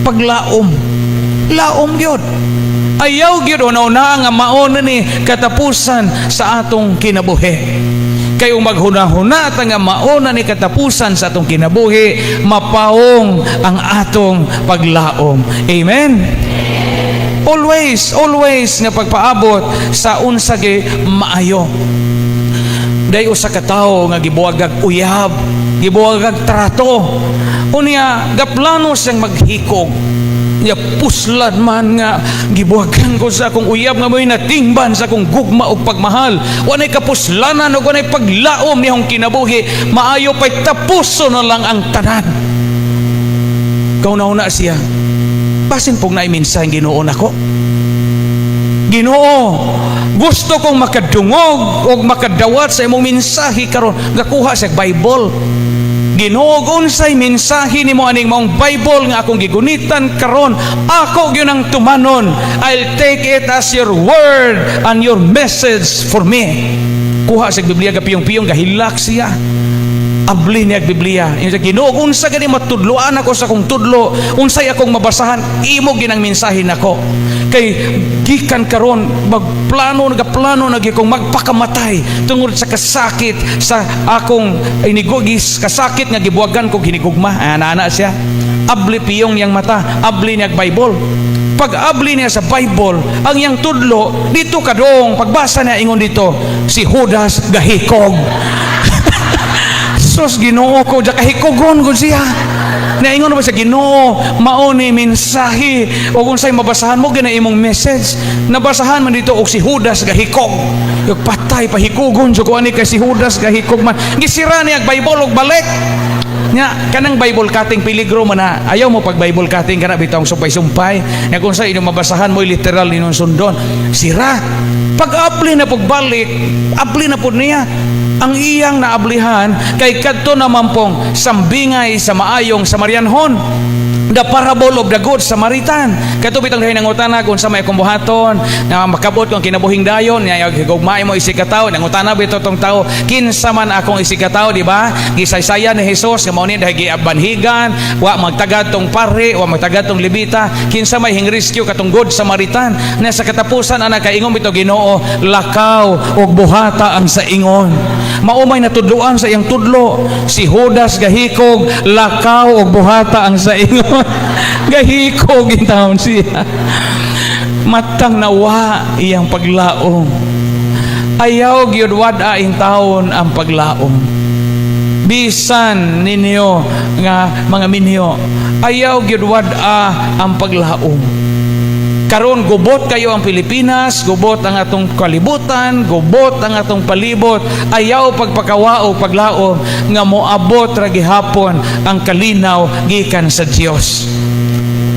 paglaom. Laom gyud. Ayaw gyud una-una nga mauna ni katapusan sa atong kinabuhi. Kayo maghuna-huna nga mauna ni katapusan sa atong kinabuhi, mapaong ang atong paglaom. Amen. Always nga pagpaabot sa unsa gi maayo. Day usa ka tawo nga gibuwagag uyab, gibuwagag trato. Unya gaplano siyang maghikog. Ya puslad man nga gibuwagan ko sa akong uyab nga mo'y natingban sa akong gugma o pagmahal. Wanay kapuslanan o wanay paglaom niyong kinabuhi, maayo pa'y tapuso na lang ang tanan. Kauna-una siya, basin pong naiminsan Ginoo nako. Ginoo, gusto kong makadungog o makadawat sa imong mensahe karon, gakuha sa Bible. Ginoo, unsay mensahe nimo aning maong Bible nga akong gigunitan karon, ako gyud ang tumanon. I'll take it as your word and your message for me. Kuha sa Biblia gapiyong-piyong gahilak siya. Abli niya Biblia. Ginoo, unsa gani matudloan ako sa akong tudlo, unsay akong mabasahan, imo ginang mensahe nako. Kay gikan karon magplano na gyud kong magpakamatay tungod sa kasakit sa akong inigugis, kasakit nga gibuwagan ko hinigugma. Ana siya. Abli piyong yang mata, abli niya Bible. Pag-abli niya sa Bible, ang yang tudlo dito kadong pagbasa niya ingon dito, si Judas gahikog. Sus, Ginoo ko, diya kahikogon ko siya. Naingon ba sa Ginoo, mauni mensahe, o kung sa'y mabasahan mo, gina imong message, nabasahan man dito, o si Judas gahikog. Yung patay, pahikogon, so kung ani kay si Judas gahikog man. Gisira niya, Bible, o balik. Nya, kanang Bible cutting, piligro man na, ayaw mo pag Bible cutting, kana bitong sumpay-sumpay, na kung sa'y inyong mabasahan mo, literal ninong sundon. Sira. Pag-apply na pagbalik, apply na po niya. Ang iyang naablihan kay kadto naman pong sambingay sa maayong Samarianhon, the parable of the good Samaritan. Kato bitang dahin ng utana kung sa may kumbuhaton na makabot kung kinabuhing dayon niya gugmay mo isikataw nang utana bito tong tao kinsa man akong isikataw, di ba? Gisaysaya ni Hesus nga mao ni dahi gibanhigan, wa magtagad tong pare, wa magtagad tong lebita, kinsa may hingrescue katong good Samaritan. Na sa katapusan ana kay ingon bito Ginoo, lakaw ug buhata ang sa ingon. Maumay natudloan sa iyang tudlo, si Judas gahikog, lakaw ug buhata ang sa ingon. Gahikog in taon siya. Matang nawa iyang paglaom. Ayaw gyud wada in taon ang paglaom. Bisan ninyo nga mga minyo, ayaw gyud wada ang paglaom. Karon gubot kayo ang Pilipinas, gubot ang atong kalibutan, gubot ang atong palibot. Ayaw pagpakawao paglaom nga moabot ra gihapon ang kalinaw gikan sa Dios.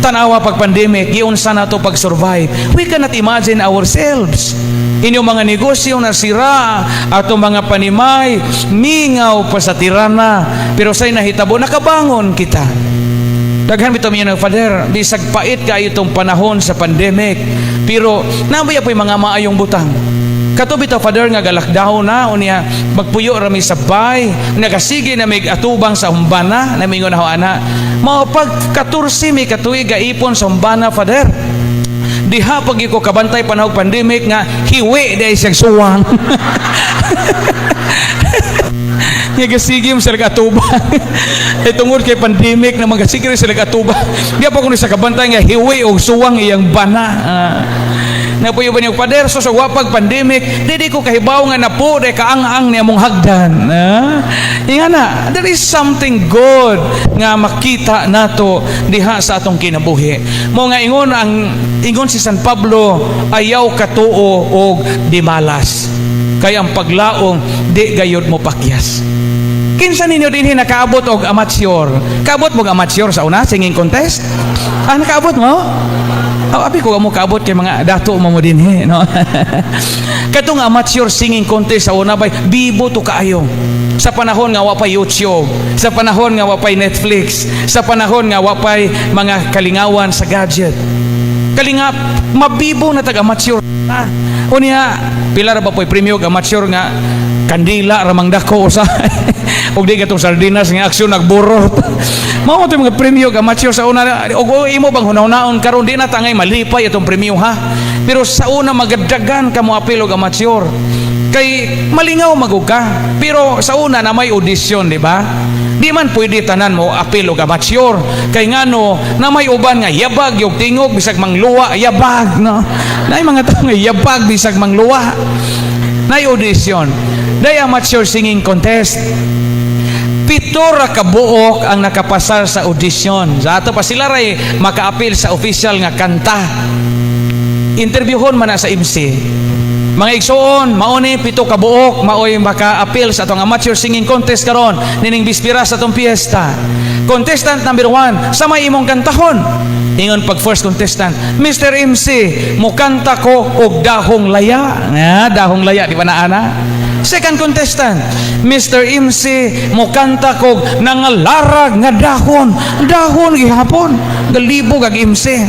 Tanawa pag pandemic, giunsa nato pag-survive. We cannot imagine ourselves. Inyong mga negosyo na sira, atong mga panimay mingaw pa sa tirana, pero say nahitabo nakabangon kita. Daghan bitaw miyo ng Father, bisag pait kayo itong panahon sa pandemic, pero nabaya po yung mga maayong butang. Kato bitaw Father nga galakdaw na, unya magpuyo rami sa bay, nagasige na may atubang sa humbana, na may ingon na ana, mapag 14 may katuig gaipon sa humbana Father. Diha pag ko kabantay panahon pandemic nga hiwi dahil siyang suwang. Nagasigim sa nag-atubang. Tungod kay pandemic na magasigim sa nag-atubang. Di pa ko sa kabantay nga hiwi o suwang iyang bana. Napuyo ba niyong Pader, so sa wapag pandemic, di ko kahibaw nga na po, di kaang-ang niya mong hagdan. Inga na, there is something good nga makita nato diha sa atong kinabuhi. Mo nga ingon si San Pablo, ayaw katuo og di malas. Kaya ang paglaong, di gayod mo pakyas. Kinsa ninyo din nakaabot og amateur? Kaabot mo amateur sa una, singing contest? Nakaabot mo? Abi ko mo kaabot kay mga dato mo din no? Katong amateur singing contest sa una bay bibo to kaayo. Sa panahon nga wa pa YouTube, sa panahon nga wa pa Netflix, sa panahon nga wa pa mga kalingawan sa gadget. Kalingap mabibo na tag-amateur. Unya pila ra ba poy premium amateur nga kandila ramang dako usa. Og di katong sardinas nga aksyon nagburot. Mao to mga premyo ka mature sa una og imo bang hunaw-naon karon di na tangay malipay itong premyo ha. Pero sa una magadagan ka mo apil og amateur. Kay malingaw magug ka. Pero sa una na may audition, di ba? Di man pwede tanan mo apil og amateur. Kay ngano na may uban nga yabag yung tingog bisag mangluwa yabag no. Nay mga tawo nga yabag bisag mangluwa. Nay audition. Day amateur singing contest. 7 ra ka buok ang nakapasar sa audition. Sa ato pa sila ray makaapil sa official nga kanta. Interviewon man na sa MC. Mga igsoon, mauni 7 ka buok maoy maka-apil sa atong amateur singing contest karon nining bispira sa atong fiesta. Contestant number 1, sa may imong kantahon. Ingon pag first contestant, Mr. MC, mukanta ko og dahong laya. Dahong laya, di ba na ana? Second contestant, Mr. MC, mukanta ko nangalarag nga dahon. Dahon gihapon. Galibog ag MC.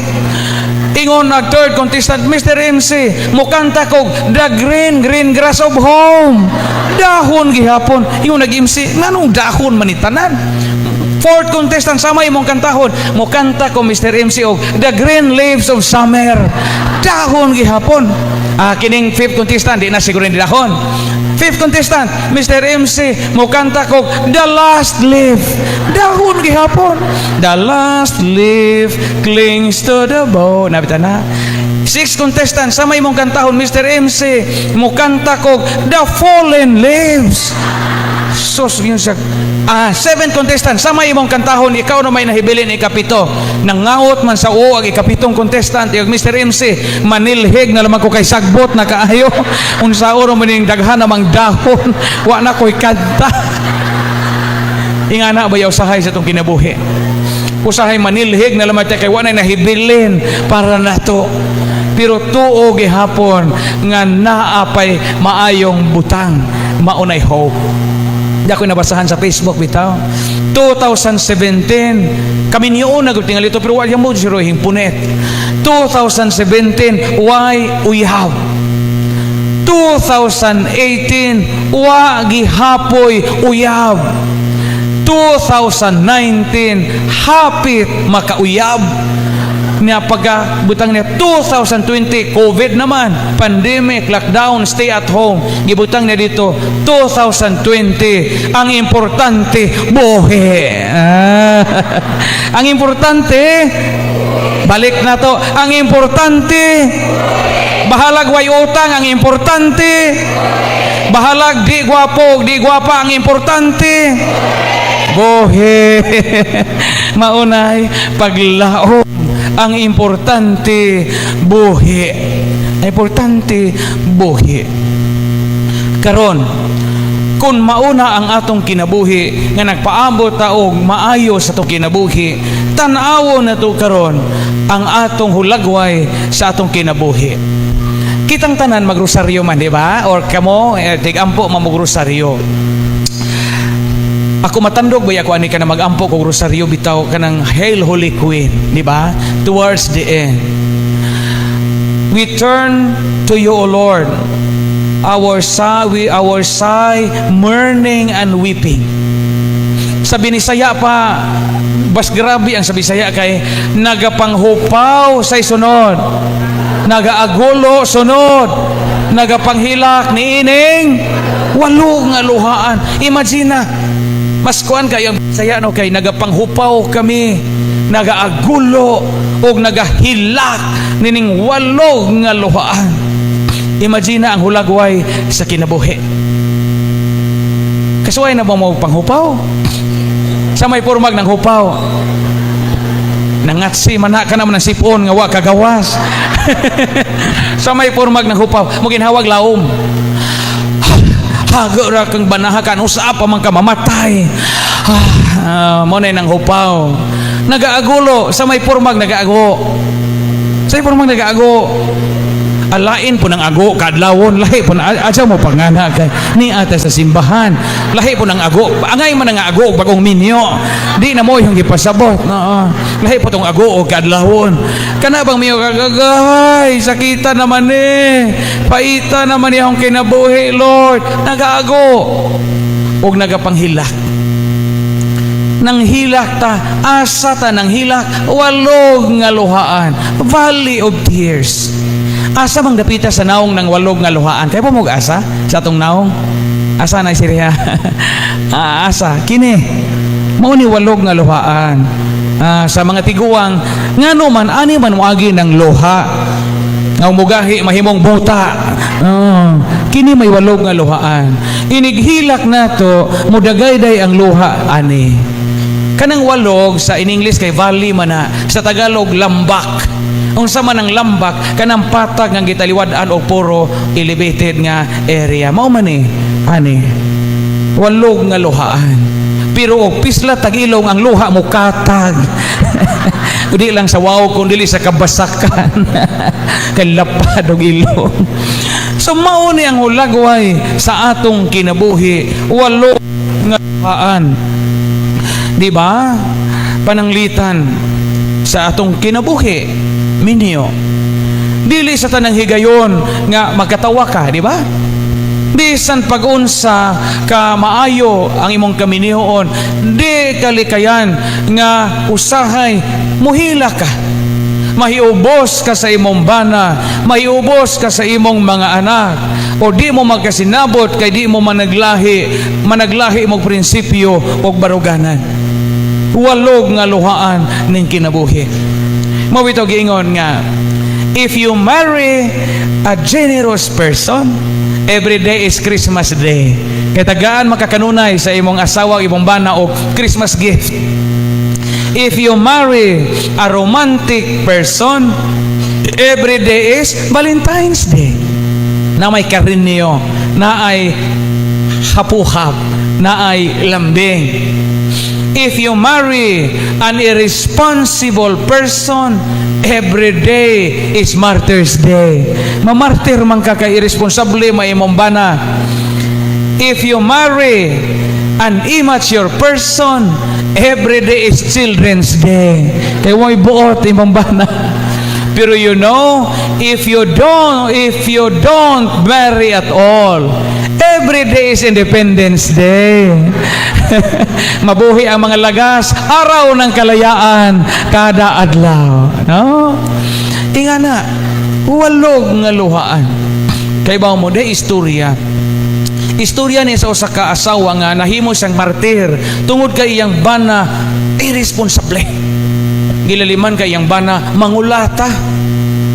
Ingon na third contestant, Mr. MC, mukanta ko the green grass of home. Dahon gihapon. Ingon nag-MC, nganong dahon manitanan? Fourth contestant, sama imong kantahon, mukanta ko Mr. MC og the green leaves of summer. Dahon gihapon. Kining fifth contestant, di na siguro ni dahon. Fifth contestant, Mr. MC, mukanta ko the last leaf. Dahon gihapon. The last leaf clings to the bough. Nabitan na. Sixth contestant, sa may mong kantahon, Mr. MC, mukanta ko the fallen leaves. Sos yun siya. Seventh contestant, sa may imong kantahon, ikaw na may nahibilin ikapito. Nangaot man sa uo ang ikapitong contestant, yung Mr. MC, manilhig na lamang ko kay sagbot na kaayo. Unsa oro man yung daghan namang dahon, wa na ko'y kanta. Ingana ba yaw sahay sa itong kinabuhi? Usahay manilhig na lamang kay wa na nahibilin para nato. Pero tuo gihapon nga naapay maayong butang, maunay hope. Di ako nabasahan sa Facebook bitaw. 2017, kami niyo nagtingal ito, pero wala mo zero himpunet. 2017, why uyaw? 2018, wa gihapoy uyab. 2019, hapit makauyab. Niya pagkabutang niya 2020 COVID naman, pandemic, lockdown, stay at home, gibutang niya dito 2020 ang importante buhi. Ang importante balik na to, ang importante bahalag way utang, ang importante bahalag di gwapo, di gwapa, ang importante buhi. Maunay paglaom, ang importante buhi. Importante buhi. Karon, kung mauna ang atong kinabuhi nga nagpaabot ta og maayo sa atong kinabuhi, tan-awo na to karon ang atong hulagway sa atong kinabuhi. Kitang tanan magrosaryo man, di ba? Or kamo tigampo mamugrosaryo. Ako matandog ba ako ani ka na magampo ko rosaryo bitaw kanang Hail Holy Queen, di ba? Towards the end. We turn to you, O Lord. Our sigh, mourning and weeping. Sa Binisaya pa, bas grabe ang sa Bisaya kay nagapanghupaw say sunod. Nagaagulo sunod. Nagapanghilak niining walo nga luhaan. Imagine na, mas kuan kayo saya no kay nagapanghupaw kami, nagaagulo og nagahilak nining walo nga luhaan. Imagine ang hulagway sa kinabuhi. Kasuway na ba mo panghupaw? Sa may pormag ng hupaw. Nangatsi man ka naman ng sipon nga wa kagawas. Sa may pormag ng hupaw, mo ginhawag laom. Hagara kang banahakan usa pa man ka mamatay. Mo na nang hupaw. Nagaagulo sa may pormag nagaago. Sa may pormag nagaago. Alain po ng ago kadlawon, lahi po na adya mo pangana kay ni ata sa simbahan. Lahi po ng ago, angay man ang ago bagong minyo. Di na mo yung gipasabot. Lahi po tong ago o kadlawon. Kana bang miyo kagagay, sakita naman paita naman yung kinabuhi, Lord. Nagaago og nagapanghilak. nang hilak ta, asa ta nang hilak, walog nga luhaan, valley of tears. Asa mang dapita sa naong ng walog nga luhaan? Kaya po asa sa atong naong? Asa na Siriya? Asa, kini. Mao ni walog nga luhaan. Sa mga tiguang, nga man, ani man muagi ng luha. Nga umugahi, mahimong buta. Kini may walog nga luhaan. Inighilak na to, mudagayday ang luha, ani. Kanang walog, sa in English kay valley man na, sa Tagalog, lambak. Unsa man ang lambak, kanang patag nga gitaliwad-an o puro elevated nga area. Mao man ni, ani, walog nga luhaan. Pero og pisla tagilong ang luha mo katag. Kundi lang sa wow, kundi sa kabasakan. Kalapad og ilong. So mao ni ang hulagway sa atong kinabuhi, walog nga luhaan. Di ba? Pananglitan sa atong kinabuhi, minyo. Dili sa tanang higayon nga magkatawa ka, di ba? Bisan pag-unsa ka maayo ang imong kaminihon, di kalikayan nga usahay muhila ka. Mahiubos ka sa imong bana, mahiubos ka sa imong mga anak, o di mo magkasinabot kay di mo managlahi imong prinsipyo o baruganan. Walog nga luhaan ning kinabuhi. Mawito giingon nga, if you marry a generous person, every day is Christmas Day. Kaya tagaan makakanunay sa imong asawa, imong bana o Christmas gift. If you marry a romantic person, every day is Valentine's Day. Na may karinyo, na ay hapuhap, na ay lambing. If you marry an irresponsible person, every day is Martyr's Day. Mamartir man ka kay irresponsable maimong bana. If you marry an immature person, every day is Children's Day. Kay way buot imong bana. Pero you know, if you don't marry at all, every day is Independence Day. Mabuhi ang mga lagas, araw ng kalayaan kada adlaw, no? Inga na, walog nga luhaan. Kay ba mo day istorya ni sa usa ka asawa nga nahimo siyang martir tungod kay iyang bana irresponsible. Gilaliman kay iyang bana mangulata.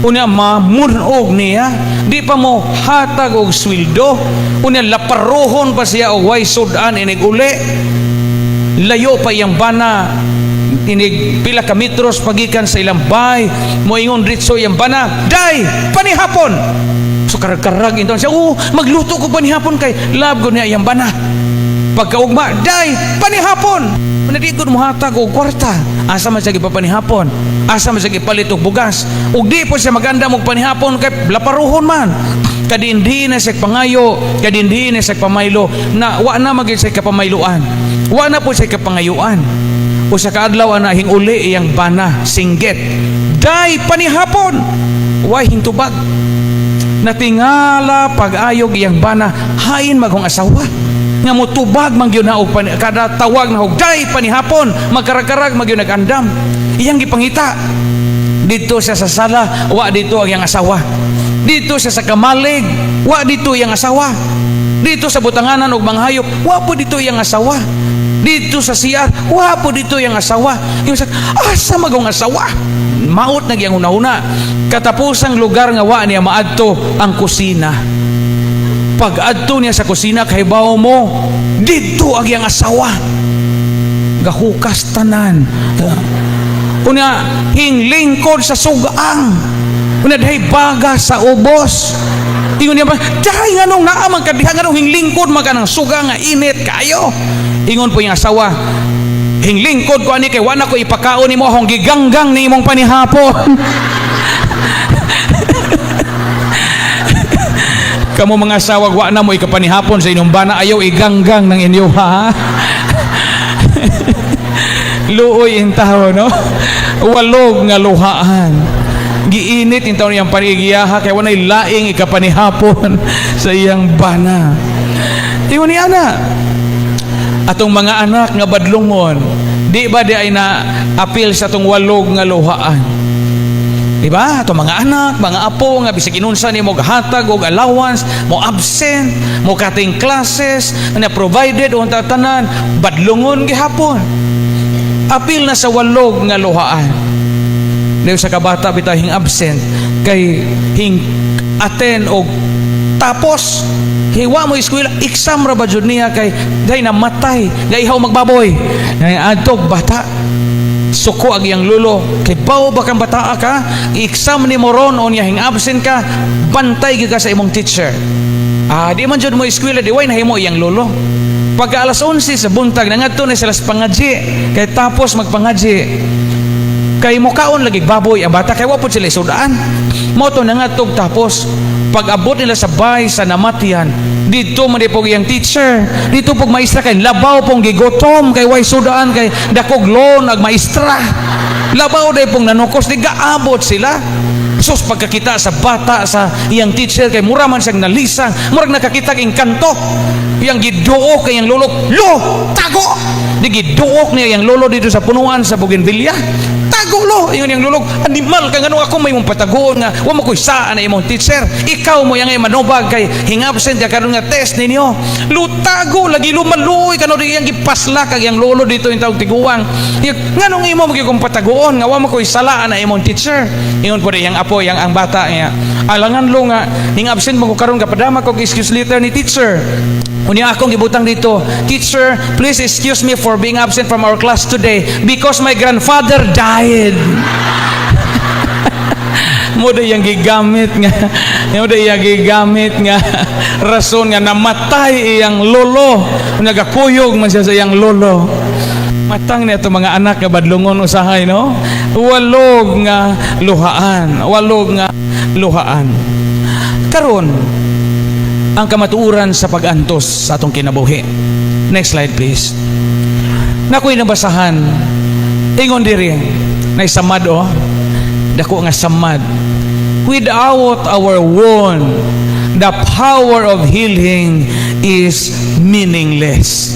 Unya mamunog niya, di pa mo hatag og sweldo. Unya laparuhon pa siya og way sudan inig uli. Layo pa iyang bana, inig pila ka metros pagikan sa ilang bay. Moingon ritso iyang bana, day panihapon. So karag-karag inton siya, magluto ko panihapon kay love ko niya iyang bana. Pagkaugma, day panihapon. Di ko muhatag og kwarta. Asa man siya gipapanihapon? Asa man siya gipalit og bugas? Ug di po siya maganda mong panihapon kay laparuhon man. Kadindi na siya pangayo, kadindi na siya pamaylo, na wa na magid siya kapamayloan. Wa na po siya kapangayuan. O sa kaadlaw na hinguli iyang bana, singgit. Day panihapon. Wa hintubag. Natingala pag-ayog iyang bana, hain maghong asawa. Nga mo tubag magyud na og kada tawag na og day panihapon magkarag-karag magyud nagandam. Iyang gipangita dito siya sa sala, wa dito ang iyang asawa. Dito siya sa kamalig, wa dito iyang asawa. Dito sa butanganan og manghayop, wa po dito iyang asawa. Dito sa CR, wa po dito iyang asawa. Yung sa asa magong asawa? Maot na giyang una-una. Katapusang lugar nga wa niya maadto ang kusina. Pag-adto niya sa kusina, kahibaw mo, dito ang iyang asawa. Gahukas tanan. Una, hinglingkod sa sugaang. Una, dahi baga sa ubos. Ingon niya ba, dahi nga nung naamang kadihan nga nung hinglingkod maga ng suga nga init kayo. Ingon po yung asawa, hinglingkod ko ani kay wala ko ipakaon ni mo akong giganggang ni imong panihapon. Kamu mga asawa, wa na mo ikapanihapon sa inyong bana, ayaw iganggang ng inyo, ha? Luoy in tao, no? Walog nga luhaan. Giinit in tao niyang panigiyaha, kaya wanay laing ikapanihapon sa iyang bana. Iwan niya na. Atong mga anak nga badlongon, Di ba di ay na apil sa tong walog nga luhaan? Di ba? Ito mga anak, mga apo, nga bisig inunsa ni mo hatag og allowance, mo absent, mo cutting classes, na provided o tatanan, badlungon gihapon. Apil na sa walog nga luhaan. Dahil sa kabata bitaw hing absent, kay hing attend og tapos hiwa mo eskwela, exam ra ba jud niya kay day namatay, gaihaw magbaboy. Adtog bata. Suko ag yang lulo kay bao ba kang bata ka, exam ni mo ron on hing absent ka, bantay gyud ka sa imong teacher. Di man jud mo eskwela, di way nahimo iyang lulo. Pagka alas 11 sa buntag nangadto na sila sa pangadji, kay tapos magpangadji. Kay mukaon lagi baboy ang bata, kay wapod sila isudaan. Moto nangadtog tapos pag abot nila sa bahay sa namatian, dito man po yung teacher, dito pog maestra kay labaw pong gigotom, kay way sudaan, kay dakog loan ag maestra. Labaw day pong nanukos, di gaabot sila. Sus, pagkakita sa bata sa iyang teacher, kay mura man siyang nalisang, murag nakakita kayong kanto, iyang giduok kay iyang lolo, lo, tago! Di giduok niya iyang lolo dito sa punuan sa Bougainvillea. Tago lo, ingon yang lulog, animal ka ngano ako may mong patagoon nga, wa mo ko'y saan na imong teacher, ikaw mo yang manubag kay hingabsent ka karon nga test ninyo, lutago, lagi lumaluoy, kano di yang gipasla kag yang lolo dito yung tawag tiguang, nganong imo mo kong patagoon nga, wa mo ko'y sala na imong teacher, ingon po di yang apo, yang ang bata nga, alangan lo nga, hingabsent mo ko karon kapadama kog excuse letter ni teacher, unya akong gibutang dito, teacher, please excuse me for being absent from our class today because my grandfather died. Muda yang gigamit nga rason nga namatay iyang lolo, nagakuyog man siya sa iyang lolo. Matang niya ito mga anak nga badlungon usahay, no? Walog nga luhaan. Karon ang kamatuuran sa pag-antos sa atong kinabuhi. Next slide please. Nakoy nabasahan, ingon diri na samad dako nga samad. Without our wound, the power of healing is meaningless.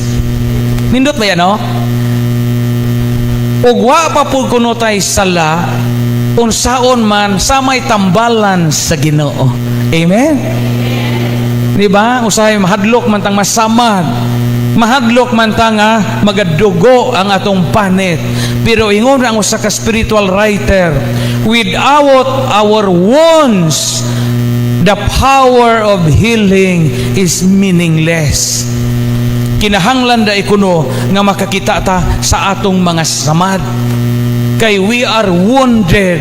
Nindot ba yan, no? Ug wa pa pud kuno tay sala unsaon man sa may tambalan sa Ginoo. Amen. Di ba? Usahay mahadlok man tang masamad. Mahadlok man ta nga magadugo ang atong panit. Pero ingon ang usa ka spiritual writer, without our wounds, the power of healing is meaningless. Kinahanglan da ikuno nga makakita ta sa atong mga samad. Kay we are wounded,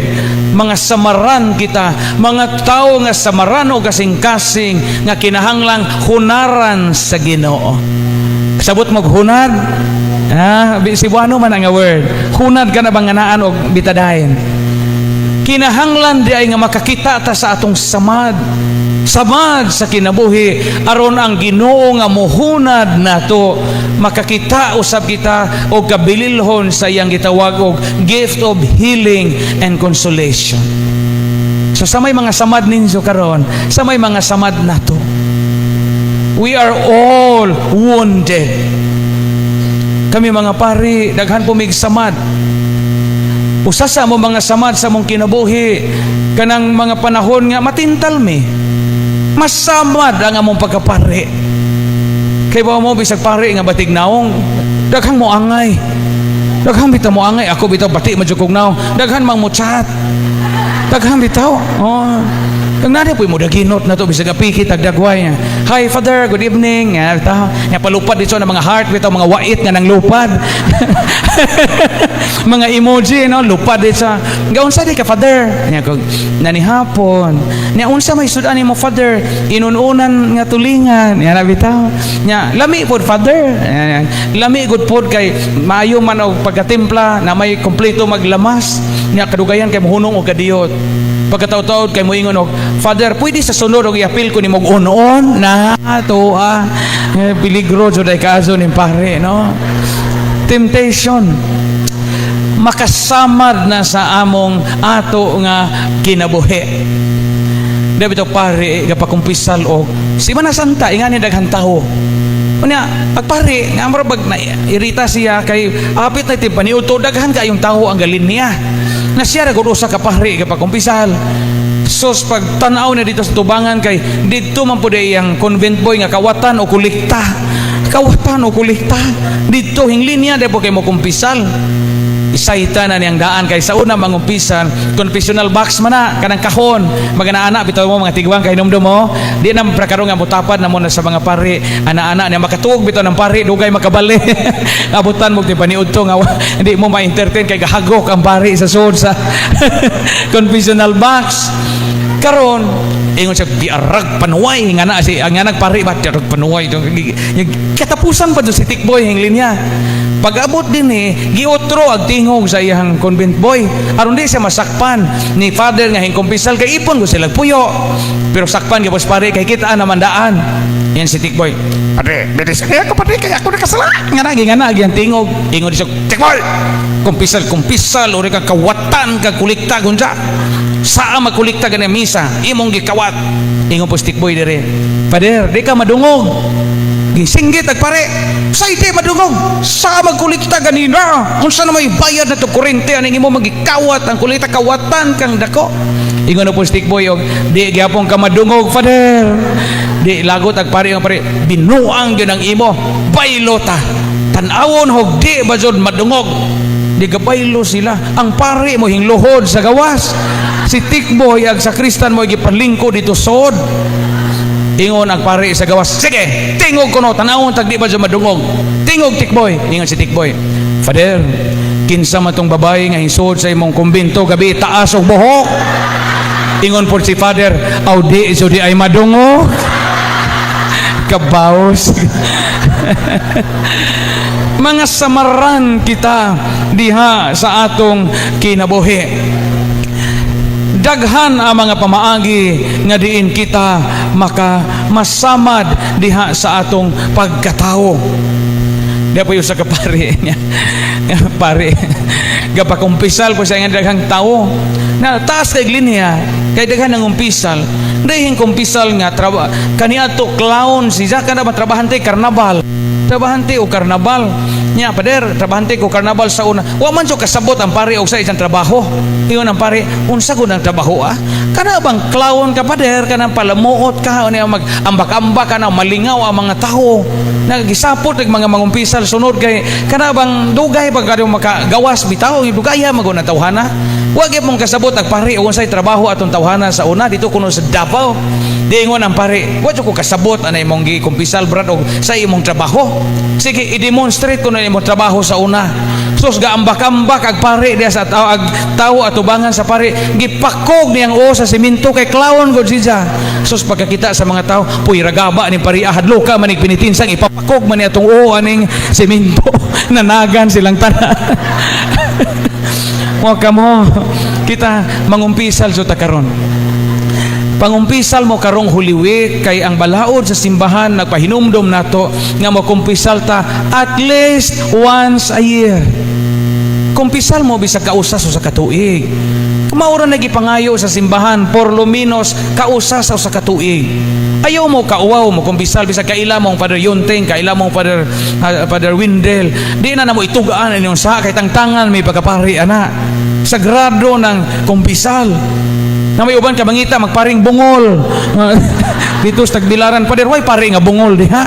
mga samaran kita, mga tao nga samaran o kasing-kasing nga kinahanglang hunaran sa Ginoo. Sabot mo hunad? Cebuano man ang word. Hunad ka na bang nganaan o bitadahin? Kinahanglan di ay nga makakita ta sa atong samad sa kinabuhi aron ang Ginoo nga muhunad nato, makakita usab kita og kabililhon sa iyang gitawag og gift of healing and consolation. So sa may mga samad ninyo karon, sa may mga samad nato, we are all wounded. Kami mga pari, daghan pumig samad. Usa sa mo mga samad sa mong kinabuhi kanang mga panahon nga matintal mi. Masamad ang among pagkapari. Kay ba mo bisag pari nga batig naong, daghang mo angay. Daghang bitaw mo angay, ako bitaw bati majukog naong. Daghan mang mo chat. Daghang bitaw. Nagnanin po yung mudaginot na to bisag apikit agdagway niya. Hi Father, good evening. Nya palupad dito na mga heart bitaw, mga wait nga nang lupad. Mga emoji, no, lupad dito. Gaunsa di ka Father? Nya kog nanihapon. Nya unsa may sudan mo Father? Inununan nga tulingan. Nya bitaw. Nya lami pod Father. Lami good pod kay maayo man og pagkatimpla na may kompleto maglamas. Nya kadugayan kay mohunong og kadiyot. Pagkataw-taw kay moingon og Father, pwede sa sunod og i-appeal ko nimog unon na to peligro jud ay kaso ning pare, no? Temptation makasamad na sa among ato nga kinabuhi. Dabi to pare gapakumpisal og si Mana Santa ingani daghang tawo. Unya, pagpari, nga marabag na irita siya kay apit na tipaniud to daghan kayong tao ang galin niya. Na siya ra gud usa ka pari kapag kumpisal. Sos pag tanaw na dito sa tubangan kay dito man pud iyang convent boy nga kawatan o kulikta. Kawatan o kulikta. Dito hinglinya de po kay mo kumpisal. Isaita na niyang daan kay sa una mangumpisan confessional box man na kanang kahon magana-ana bitaw mo mga tigwang kay numdum mo di na prakarong nga butapad na mo na sa mga pari ana-ana niya makatuog bitaw ng pari dugay makabali abutan mo ti paniudto nga hindi mo ma-entertain kay gahagok ang pari sa sud sa confessional box karon ingon siya diarag panuway nga na si ang nagpari ba diarag panuway katapusan pa do si tikboy hinglin niya pag-abot din giotro ag tingog sa iyang convent boy aron di siya masakpan ni father nga hingkumpisal kay ipon ko sila puyo pero sakpan gapos pare kay kitaan naman daan yan si tikboy pare bilis kaya ko pare kaya ako nakasala nga nagi ang tingog ingon siya tikboy kumpisal uri ka kawatan ka kulikta gunja saa makulikta ka na misa imong gikawat ingon po si tikboy dire pader di ka madungog gisinggit ag pare sa ite madungog sa magkulikta ganina kung saan may bayad na to kurente aning imo magikawat ang kulikta kawatan kang dako ingon na po stick boy og di gyapon ka madungog father di lagot ag pare ang pare binuang gyud ang imo baylota tan-awon hog di ba jud madungog di gabaylo sila ang pare mo hingluhod sa gawas si tikboy ag sa kristan mo gipanlingko dito sod ingon ang pare sa gawas sige tingog kuno tanawon tag di ba madungog tingog tikboy ingon si tikboy father kinsa man tong babae nga hisod sa imong kumbento gabi taas og buhok ingon po si father aw di so di ay madungog kabaos mga samaran kita diha sa atong kinabuhi daghan ang mga pamaagi nga diin kita maka masamad diha sa atong pagkatao. Di pa yung sa kapari niya. Pare, gapakumpisal po siya nga daghang tao. Na taas kay linya, kay daghan ng umpisal. Dahing kumpisal nga, kaniato clown, siya ka na matrabahante karnabal. Trabahante o karnabal. Nya pader trabahante ko karnabal sa una wa man so kasabot ang pare og sa isang trabaho ingon ang pare unsa gud ang trabaho kana bang clown ka pader kana palamuot ka unya mag-ambak-ambak kana malingaw ang mga tao nagisapot ug mga mangumpisal sunod kay kana bang dugay pag kadto makagawas bitaw dugaya magun ang tawhana wa gyud mong kasabot ang pare og unsay trabaho atong tawhana sa una dito kuno sa Davao di ingon ang pare wa ko kasabot anay mong gikumpisal brad og sa imong trabaho sige i-demonstrate ko na imong trabaho sa una sus gaambak-ambak ag pare diya sa tao atubangan sa pare gipakog niyang o sa simento kay clown god siya sus pagkakita sa mga tao puy ragaba ni pari hadlo ka manig pinitinsang ipapakog man niya tong o aning simento nanagan silang tanan mo kamo kita mangumpisal so ta karon pangumpisal mo karong Holy Week kay ang balaod sa simbahan nagpahinumdom nato nga mo kumpisal ta at least once a year. Kumpisal mo bisag kausas sa katuig. Kumaura na gipangayo sa simbahan por lo menos kausas sa katuig. Ayaw mo kauwaw mo kumpisal bisag kaila mong Father Yunteng, kaila mong Father Windel. Di na mo itugaan inyong sa kay tangtangan may pagkapari ana. Sagrado ng kumpisal. Na may uban ka mangita magparing bungol dito sa Tagbilaran pader way pare nga bungol diha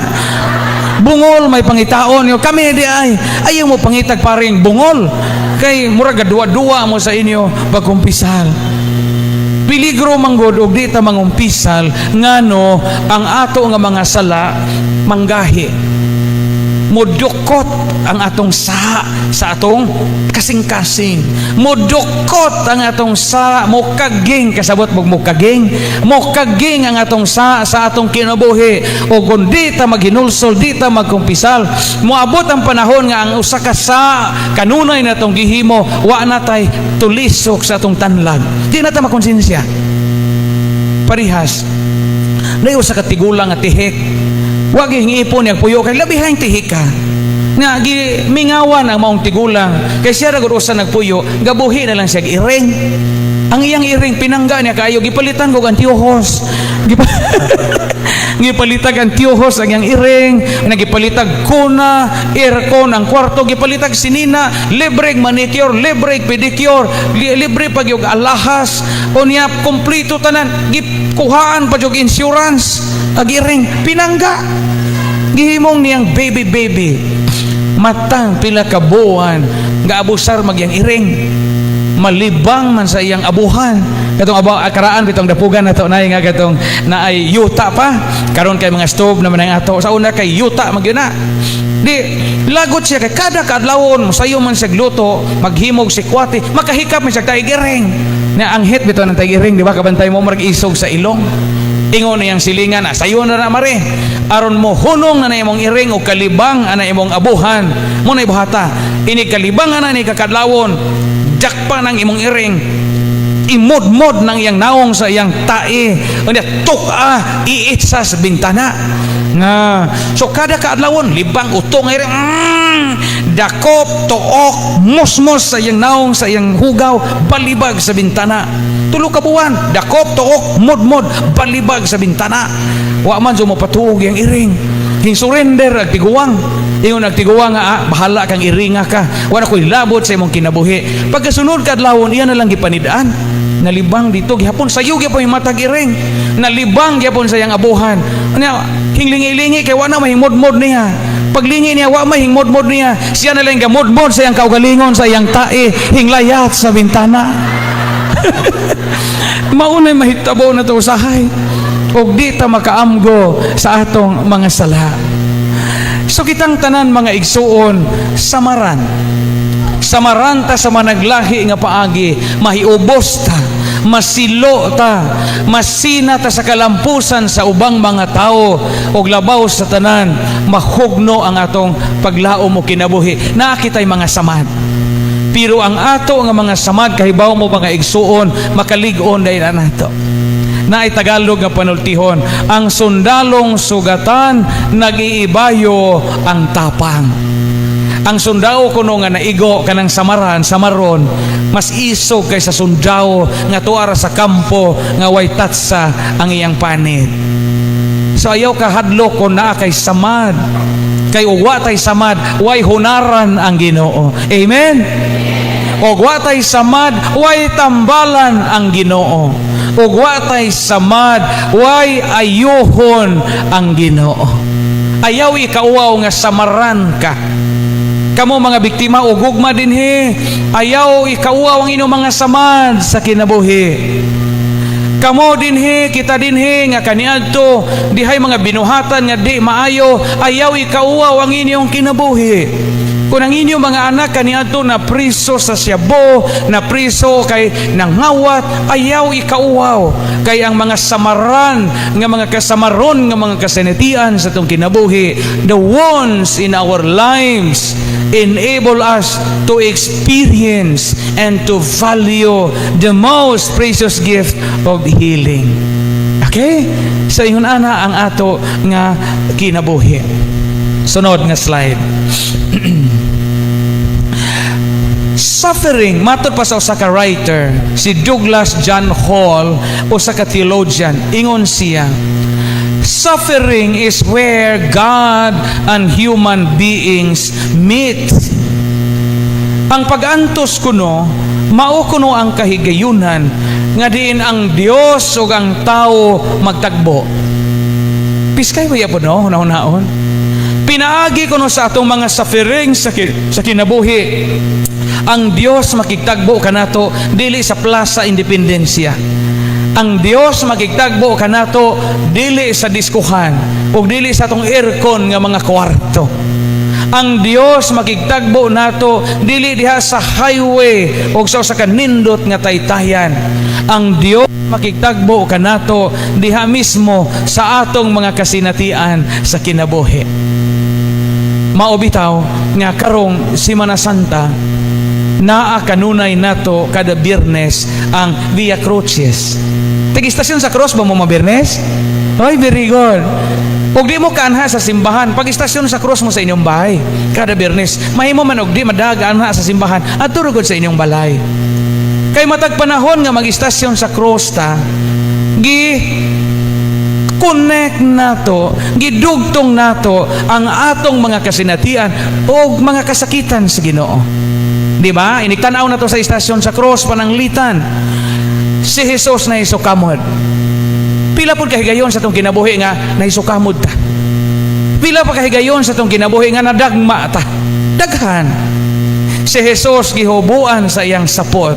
bungol may pangitaon yo kami di ay ayaw mo pangitag paring bungol kay murag duwa-duwa mo sa inyo pagkumpisal piligro manggod og di ta mangumpisal ngano ang ato nga mga sala manggahi mudukot ang atong sa atong kasing-kasing mudukot ang atong sa mukaging kasabot mukaging ang atong sa atong kinabuhi o kung di ta maghinulsol di ta magkumpisal moabot ang panahon nga ang usa ka sa kanunay na atong gihimo wa na tay tulisok sa atong tanlag di na ta makonsensya parihas na usa ka tigulang nga tihik wag hingipon yang puyo kay labihan tihika nga gimingawan ang maong tigulang kay siya ra gud usa nagpuyo gabuhi na lang siya iring ang iyang iring pinangga niya kayo, gipalitan ko ang tiyuhos. Gipalitag ang tiyuhos ang iyang iring, nagipalitag kuna, aircon ang kwarto, gipalitag sinina, libre manicure, libre pedicure, libre pag yung alahas, o niya kompleto tanan, gikuhaan pa yung insurance, ag iring pinangga. Gihimong niyang baby, matang pila ka buwan, nga abusar magyang iring, malibang man sa iyang abuhan. Katong akaraan bitong dapugan nato na nga katong naay yuta pa karon kay mga stove naman ang ato sa una kay yuta magyuna di lagot siya kay kada kadlawon mosayo man siya gluto maghimog si kwati makahikap man siya taigiring na ang hit bitaw ng taigiring di ba kabantay mo marag isog sa ilong ingon niyang silingan sayo na mare aron mo hunong na imong iring o kalibang ana imong abuhan mo na ibuhata ini kalibang ana ni kakadlawon jakpa ng imong iring imod-mod ng iyang naong sa iyang tae unya tuka iitsa sa bintana nga so kada kaadlawon libang utong iring dakop tuok musmos sa iyang naong sa iyang hugaw balibag sa bintana tulo ka buwan dakop tuok mod-mod balibag sa bintana wa man so mapatuog iyang iring hing surrender ag tiguwang ingon nagtiguwa nga bahala kang iringa ka wala ko'y labot sa imong kinabuhi pagkasunod kadlawon iyan na lang gipanidaan nalibang dito gihapon sayo gyapon yung matag iring nalibang gyapon sa iyang abuhan anya hinglingi-lingi kay wa na mahimod-mod niya paglingi niya wa mahimod-mod niya siya na lang gamod-mod sa iyang kaugalingon sa iyang tae hinglayat sa bintana maunay mahitabo na to usahay og di ta makaamgo sa atong mga sala. So kitang tanan mga igsuon samaran ta sa managlahi nga paagi mahiubos ta masilo ta masina ta sa kalampusan sa ubang mga tao og labaw sa tanan mahugno ang atong paglaom mo kinabuhi nakitay mga samad pero ang ato nga mga samad kahibaw mo mga igsuon makalig-on dahil na nato na ay Tagalog nga panultihon ang sundalong sugatan nag-iibayo ang tapang ang sundao kuno nga naigo kanang samaron mas isog kaysa sundao nga tuara sa kampo nga way tatsa ang iyang panit so ayaw ka hadlok kung naa kay samad kay uwa tay samad way hunaran ang Ginoo amen og wa tay samad way tambalan ang Ginoo ug wa tay samad way ayuhon ang Ginoo ayaw ikauaw nga samaran ka kamo mga biktima o gugma dinhi ayaw ikauaw ang inyong mga samad sa kinabuhi kamo dinhi kita dinhi nga kaniadto dihay mga binuhatan nga di maayo ayaw ikauaw ang inyong kinabuhi kung ang inyong mga anak kaniadto na priso sa Siabo na priso kay nangawat ayaw ikauaw kay ang mga samaran nga mga kasamaron nga mga kasinatian sa tong kinabuhi the ones in our lives enable us to experience and to value the most precious gift of healing okay sa ingon ana ang ato nga kinabuhi sunod nga slide suffering matod pa sa usa ka writer si Douglas John Hall usa ka theologian ingon siya suffering is where God and human beings meet ang pag-antos kuno mao kuno ang kahigayunan nga diin ang Dios ug ang tao magtagbo piskay mo yapon no hunahon pinaagi kuno sa atong mga suffering sa kinabuhi ang Dios makigtagbo kanato dili sa Plaza Independencia ang Dios makigtagbo kanato dili sa diskuhan ug dili sa atong aircon nga mga kwarto ang Dios makigtagbo nato dili diha sa highway ug sa kanindot nga taytayan ang Dios makigtagbo kanato diha mismo sa atong mga kasinatian sa kinabuhi mao bitaw nga karong Semana Santa naa kanunay nato kada Biyernes ang Via Crucis tag-istasyon sa cross ba mo mabiyernes? Ay very good ug di mo kaanha sa simbahan pag-istasyon sa cross mo sa inyong bahay kada Biyernes mahimo man og di madag anha sa simbahan adto rugod sa inyong balay Kay matag panahon nga mag-istasyon sa cross ta, connect nato, gidugtong nato ang atong mga kasinatian o mga kasakitan sa Ginoo. Di ba? Iniktan-aw na to sa istasyon sa cross, pananglitan. Si Jesus na isukamod. Pila po kahigayon sa itong kinabuhi nga naisukamod ta. Pila pa kahigayon sa itong kinabuhi nga nadagma ta. Daghan. Si Jesus gihubuan sa iyang sapot.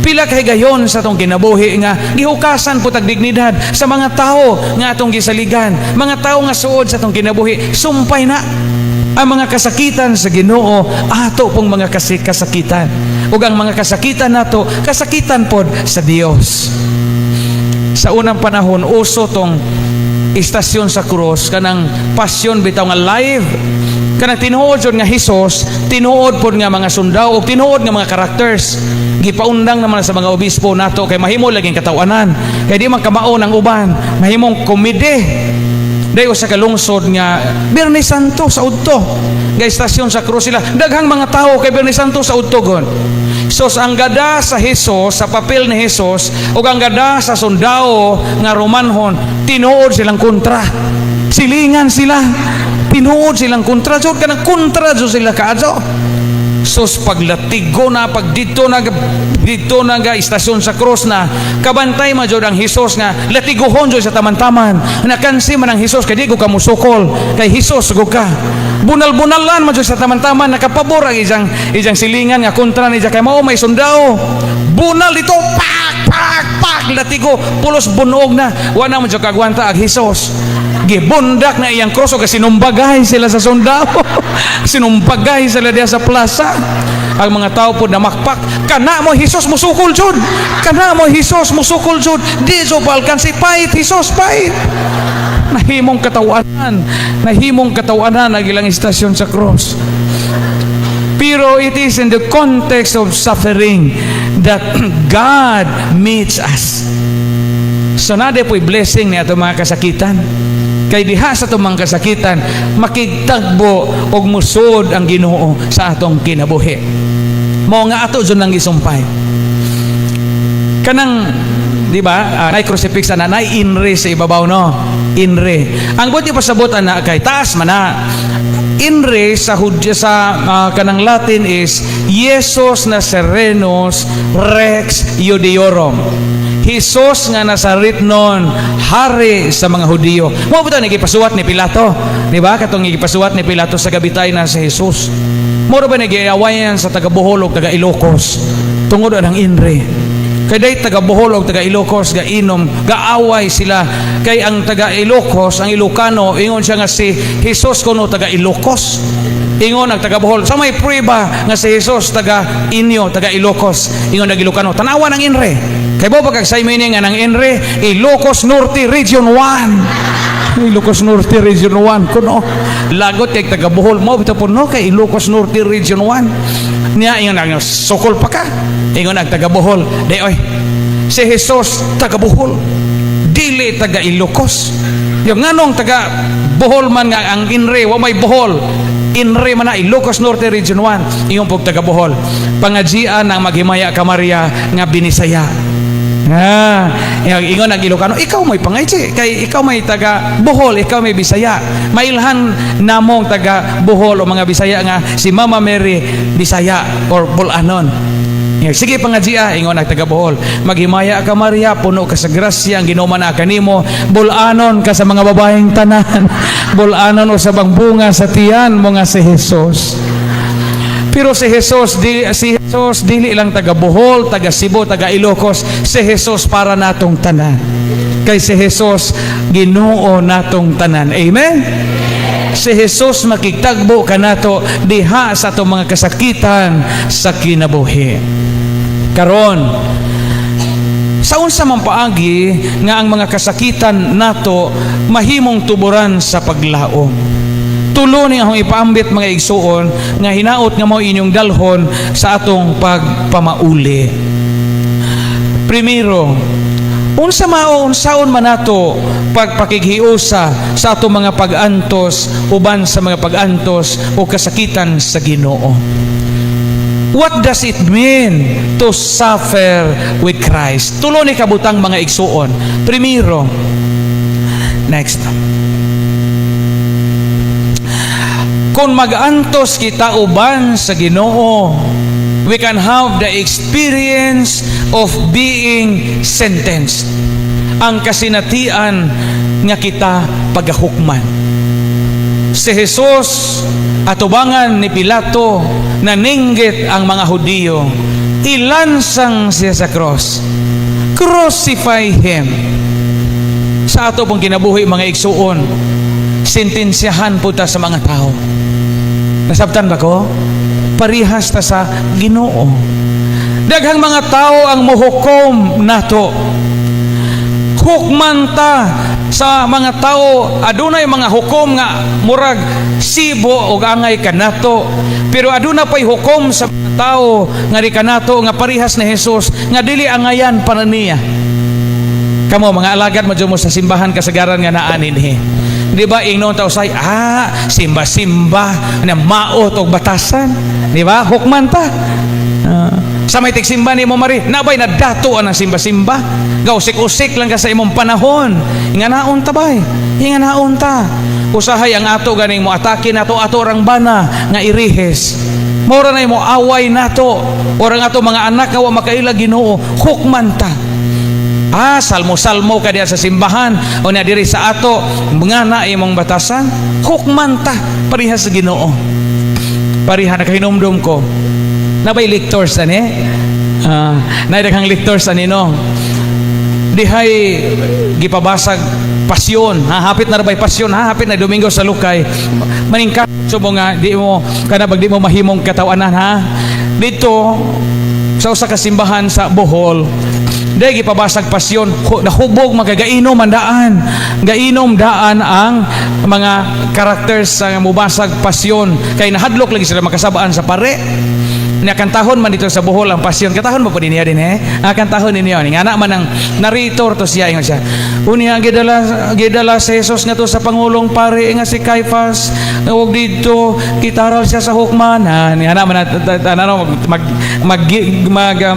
Pila kahigayon sa itong kinabuhi nga gihukasan po tag dignidad sa mga tao nga atong gisaligan. Mga tao nga suod sa itong kinabuhi, sumpay na. Ang mga kasakitan sa Ginoo, ato pong mga kasakitan. Ug ang mga kasakitan nato, kasakitan pod sa Dios. Sa unang panahon, uso tong istasyon sa krus, kanang pasyon bitaw nga live, kanang tinuod jud nga Hesus, tinuod pod nga mga sundao, ug tinuod nga mga characters. Gipaundang naman sa mga obispo nato kay mahimo laging katawanan, kay di man kamao ng uban, mahimong komede. Dayo sa kalungsod nga Biyernes Santo sa udto, nga istasyon sa krus sila, daghang mga tao kay Biyernes Santo sa udtogon. So ang gada sa Hesus, sa papel ni Hesus, ug ang gada sa sundao nga Romanhon, tinuod silang kontra. Silingan sila, tinuod silang kontra. So kanang kontra so sila kaadto. Sos paglatigo na, pag dito na ga istasyon sa cross na, kabantay ma jud ang Hesus nga latiguhon jud sa taman-taman. Nakansi man ang Hesus kay di ko kamusukol, kay Hesus go ka. Bunal-bunalan man jud sa taman-taman, nakapabor ang ijang silingan nga kontra ni kay mao may sundao. Bunal dito, pak latigo, pulos bunog na. Wa na mo jud kagwanta ang Hesus. Gibundak na iyang cross o sinumbagay sila sa sundao. Sinumbagay sila diya sa plaza. Ang mga tao po na makpak, kana mo Hesus musukol jud, kana mo Hesus musukol jud, di so balkan si pait Hesus pait. Nahimong katawanan ang ilang istasyon sa cross. Pero it is in the context of suffering that God meets us. So nade po'y blessing niya itong mga kasakitan. Kay diha sa itong mga kasakitan, makigtagbo o musod ang Ginoo sa atong kinabuhi. Mo nga ato dyan lang isumpay. Kanang, di ba, nay crucifix na nay inre sa ibabaw, no? Inre. Ang buti pasabot na kay taas man na. Inre sa kanang Latin is Jesus Nazarenos Rex Judiorum. Hesus nga Nazaretnon, hari sa mga Hudiyo. Mo ba ito nagipasuwat ni Pilato? Di ba? Katong nagipasuwat ni Pilato sa gabitay na si Jesus. Mo ba nagiawayan sa taga-Bohol o taga-Ilocos? Tungod ang inre. Kay day taga-Bohol o taga-Ilocos ga inom, gaaway sila. Kay ang taga-Ilocos, ang Ilocano, ingon siya nga si Jesus kuno taga-Ilocos. Ingon ang taga-Bohol, sa may prueba nga si Jesus taga-Inyo, taga-Ilocos. Ingon ang Ilocano, tanawa ng inre. Kay bo pagkag say meaning nga ng Enre, Ilocos Norte Region 1. Ilocos Norte Region 1 kuno. Lagot kay taga Bohol mo bitaw puno kay Ilocos Norte Region 1. Niya ingon ang sukol pa ka. Ingon ang taga Bohol, day oy. Si Jesus taga Bohol. Dili taga Ilocos. Yung nganong taga Bohol man nga ang Enre, wa may Bohol. Inre man na Ilocos Norte Region 1. Ingon pug taga Bohol. Pangajian ang maghimaya ka Maria nga binisaya. Ingon ang Ilocano, ikaw may pangaysi, kay ikaw may taga Bohol, ikaw may Bisaya. Mailhan namong taga Bohol o mga Bisaya nga si Mama Mary Bisaya or Bulanon. Sige pangadya, ingon ang taga Bohol, maghimaya ka Maria, puno ka sa grasya, ang Ginoo na kanimo, bulanon ka sa mga babaeng tanan, bulanon o sa bunga sa tiyan mo nga si Jesus. Pero si Jesus dili lang taga Bohol, taga Cebu, taga Ilocos. Si Jesus para natong tanan. Kay si Jesus Ginoo natong tanan. Amen? Si Jesus makigtagbo kanato diha sa atong mga kasakitan sa kinabuhi. Karon, sa unsa man paagi nga ang mga kasakitan nato mahimong tuburan sa paglaom. Tulo ni akong ipaambit mga igsuon nga hinaot nga mao inyong dalhon sa atong pagpamauli. Primero, unsaon man nato pagpakighiusa sa atong mga pag-antos uban sa mga pag-antos o kasakitan sa Ginoo. What does it mean to suffer with Christ? Tulo ni kabutang mga igsuon. Primero, next. Kung mag-antos kita uban sa Ginoo, we can have the experience of being sentenced. Ang kasinatian nga kita pagahukman. Si Jesus atubangan ni Pilato naninggit ang mga Hudiyo, ilansang siya sa cross. Crucify him. Sa ato pong kinabuhi mga igsuon, sentensyahan po ta sa mga tao. Nasabtan ba ko? Parihas ta sa Ginoo. Daghang mga tao ang muhukom nato. Hukman ta sa mga tao, adunay mga hukom nga murag sibo o angay kanato, pero aduna pa'y hukom sa mga tao nga di kanato nga parihas ni Jesus nga dili angayan para niya. Kamo mga alagad mo sa simbahan kasagaran nga naanin di ba ingnon tao say simba na maot og batasan, di ba hukman ta. Sa may tigsimba ni mo mari nabay na dato ang simba-simba gausik-usik lang ka sa imong panahon nga naon ta bay nga naon ta usahay ang ato ganing mo atake nato ato rang bana nga irihes mora na mo away nato orang ato mga anak nga wa makaila Ginoo hukman ta. Salmo-salmo ka diya sa simbahan o na diri sa ato mga na imong batasan hukman ta parihas sa Ginoo. Pariha na kahinumdum ko na ba'y lectors ani? Naidaghang lectors ani no? Dihay gipabasag pasyon. Hapit na ba'y pasyon? Hapit na Domingo sa Lukay. Maningka so mo nga di mo kada pag di mo mahimong katawanan dito sa usa ka simbahan sa Bohol. Dihay gipabasag pasyon. Nahubog magagainom ang daan. Gainom daan ang mga characters sa mubasag pasyon. Kay nahadlok lagi sila makasabaan sa pare. Kantahon man dito sa Bohol ang pasyon. Kantahon mo po din niya din kantahon ninyo. Nga na man ang narrator to siya. Ingon siya. Unya gidala sa Jesus nga to sa Pangulong Pare nga si Caiphas. Huwag dito kitaral siya sa hukmanan. Nga na man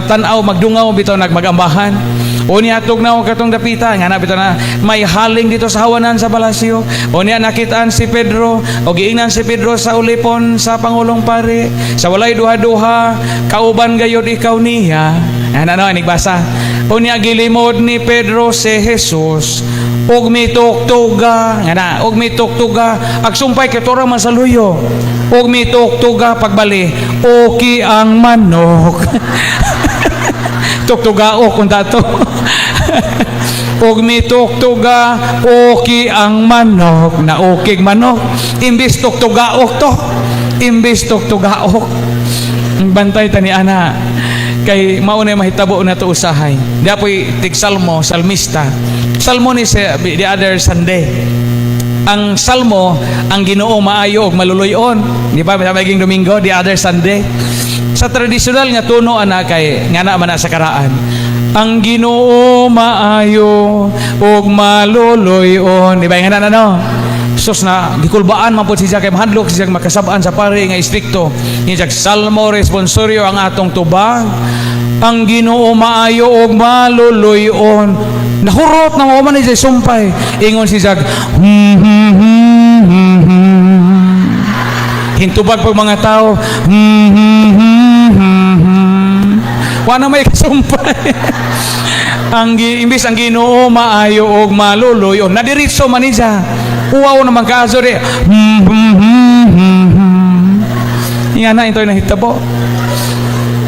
tanaw magdungaw bitaw nagmagambahan. Unya atog na katong dapita. Nga na bitaw na may haling dito sa hawanan sa balasyo. Unya nakitaan si Pedro. O giingnan si Pedro sa ulipon sa Pangulong Pare. Sa walay duha-duha kauban gayod ikaw niya. Nagbasa. Unya gilimod ni Pedro si Jesus og mitoktuga og mitoktuga agsumpay kay tora man sa luyo og mitoktuga pagbali oki ang manok. Tuktugaok kung dato. Og mitoktuga oki ang manok na okig manok imbis tuktugaok to imbis tuktugaok. Bantay tani ana kay maunay mahitabo na to usahay. Dapoy tigsalmo salmista. Salmo ni sa the other Sunday. Ang salmo ang Ginoo maayo og maluluyon. Di ba maging Domingo the other Sunday. Sa tradisyonal nga tuno ana kay ngana man sa karaan. Ang Ginoo maayo og maluluyon. Di ba ngana no? Sus na gikulbaan man po siya kay mahadlok siya makasabaan sa pare nga istrikto ni salmo responsorio ang atong tubang ang Ginoo maayo og maluluyon nahurot na mo man siya sumpay ingon siya hintubag pag mga tao wala may kasumpay imbis ang Ginoo maayo og maluluyon nadiritso man siya uwaw naman kaso rin nga na ito yung nahitabo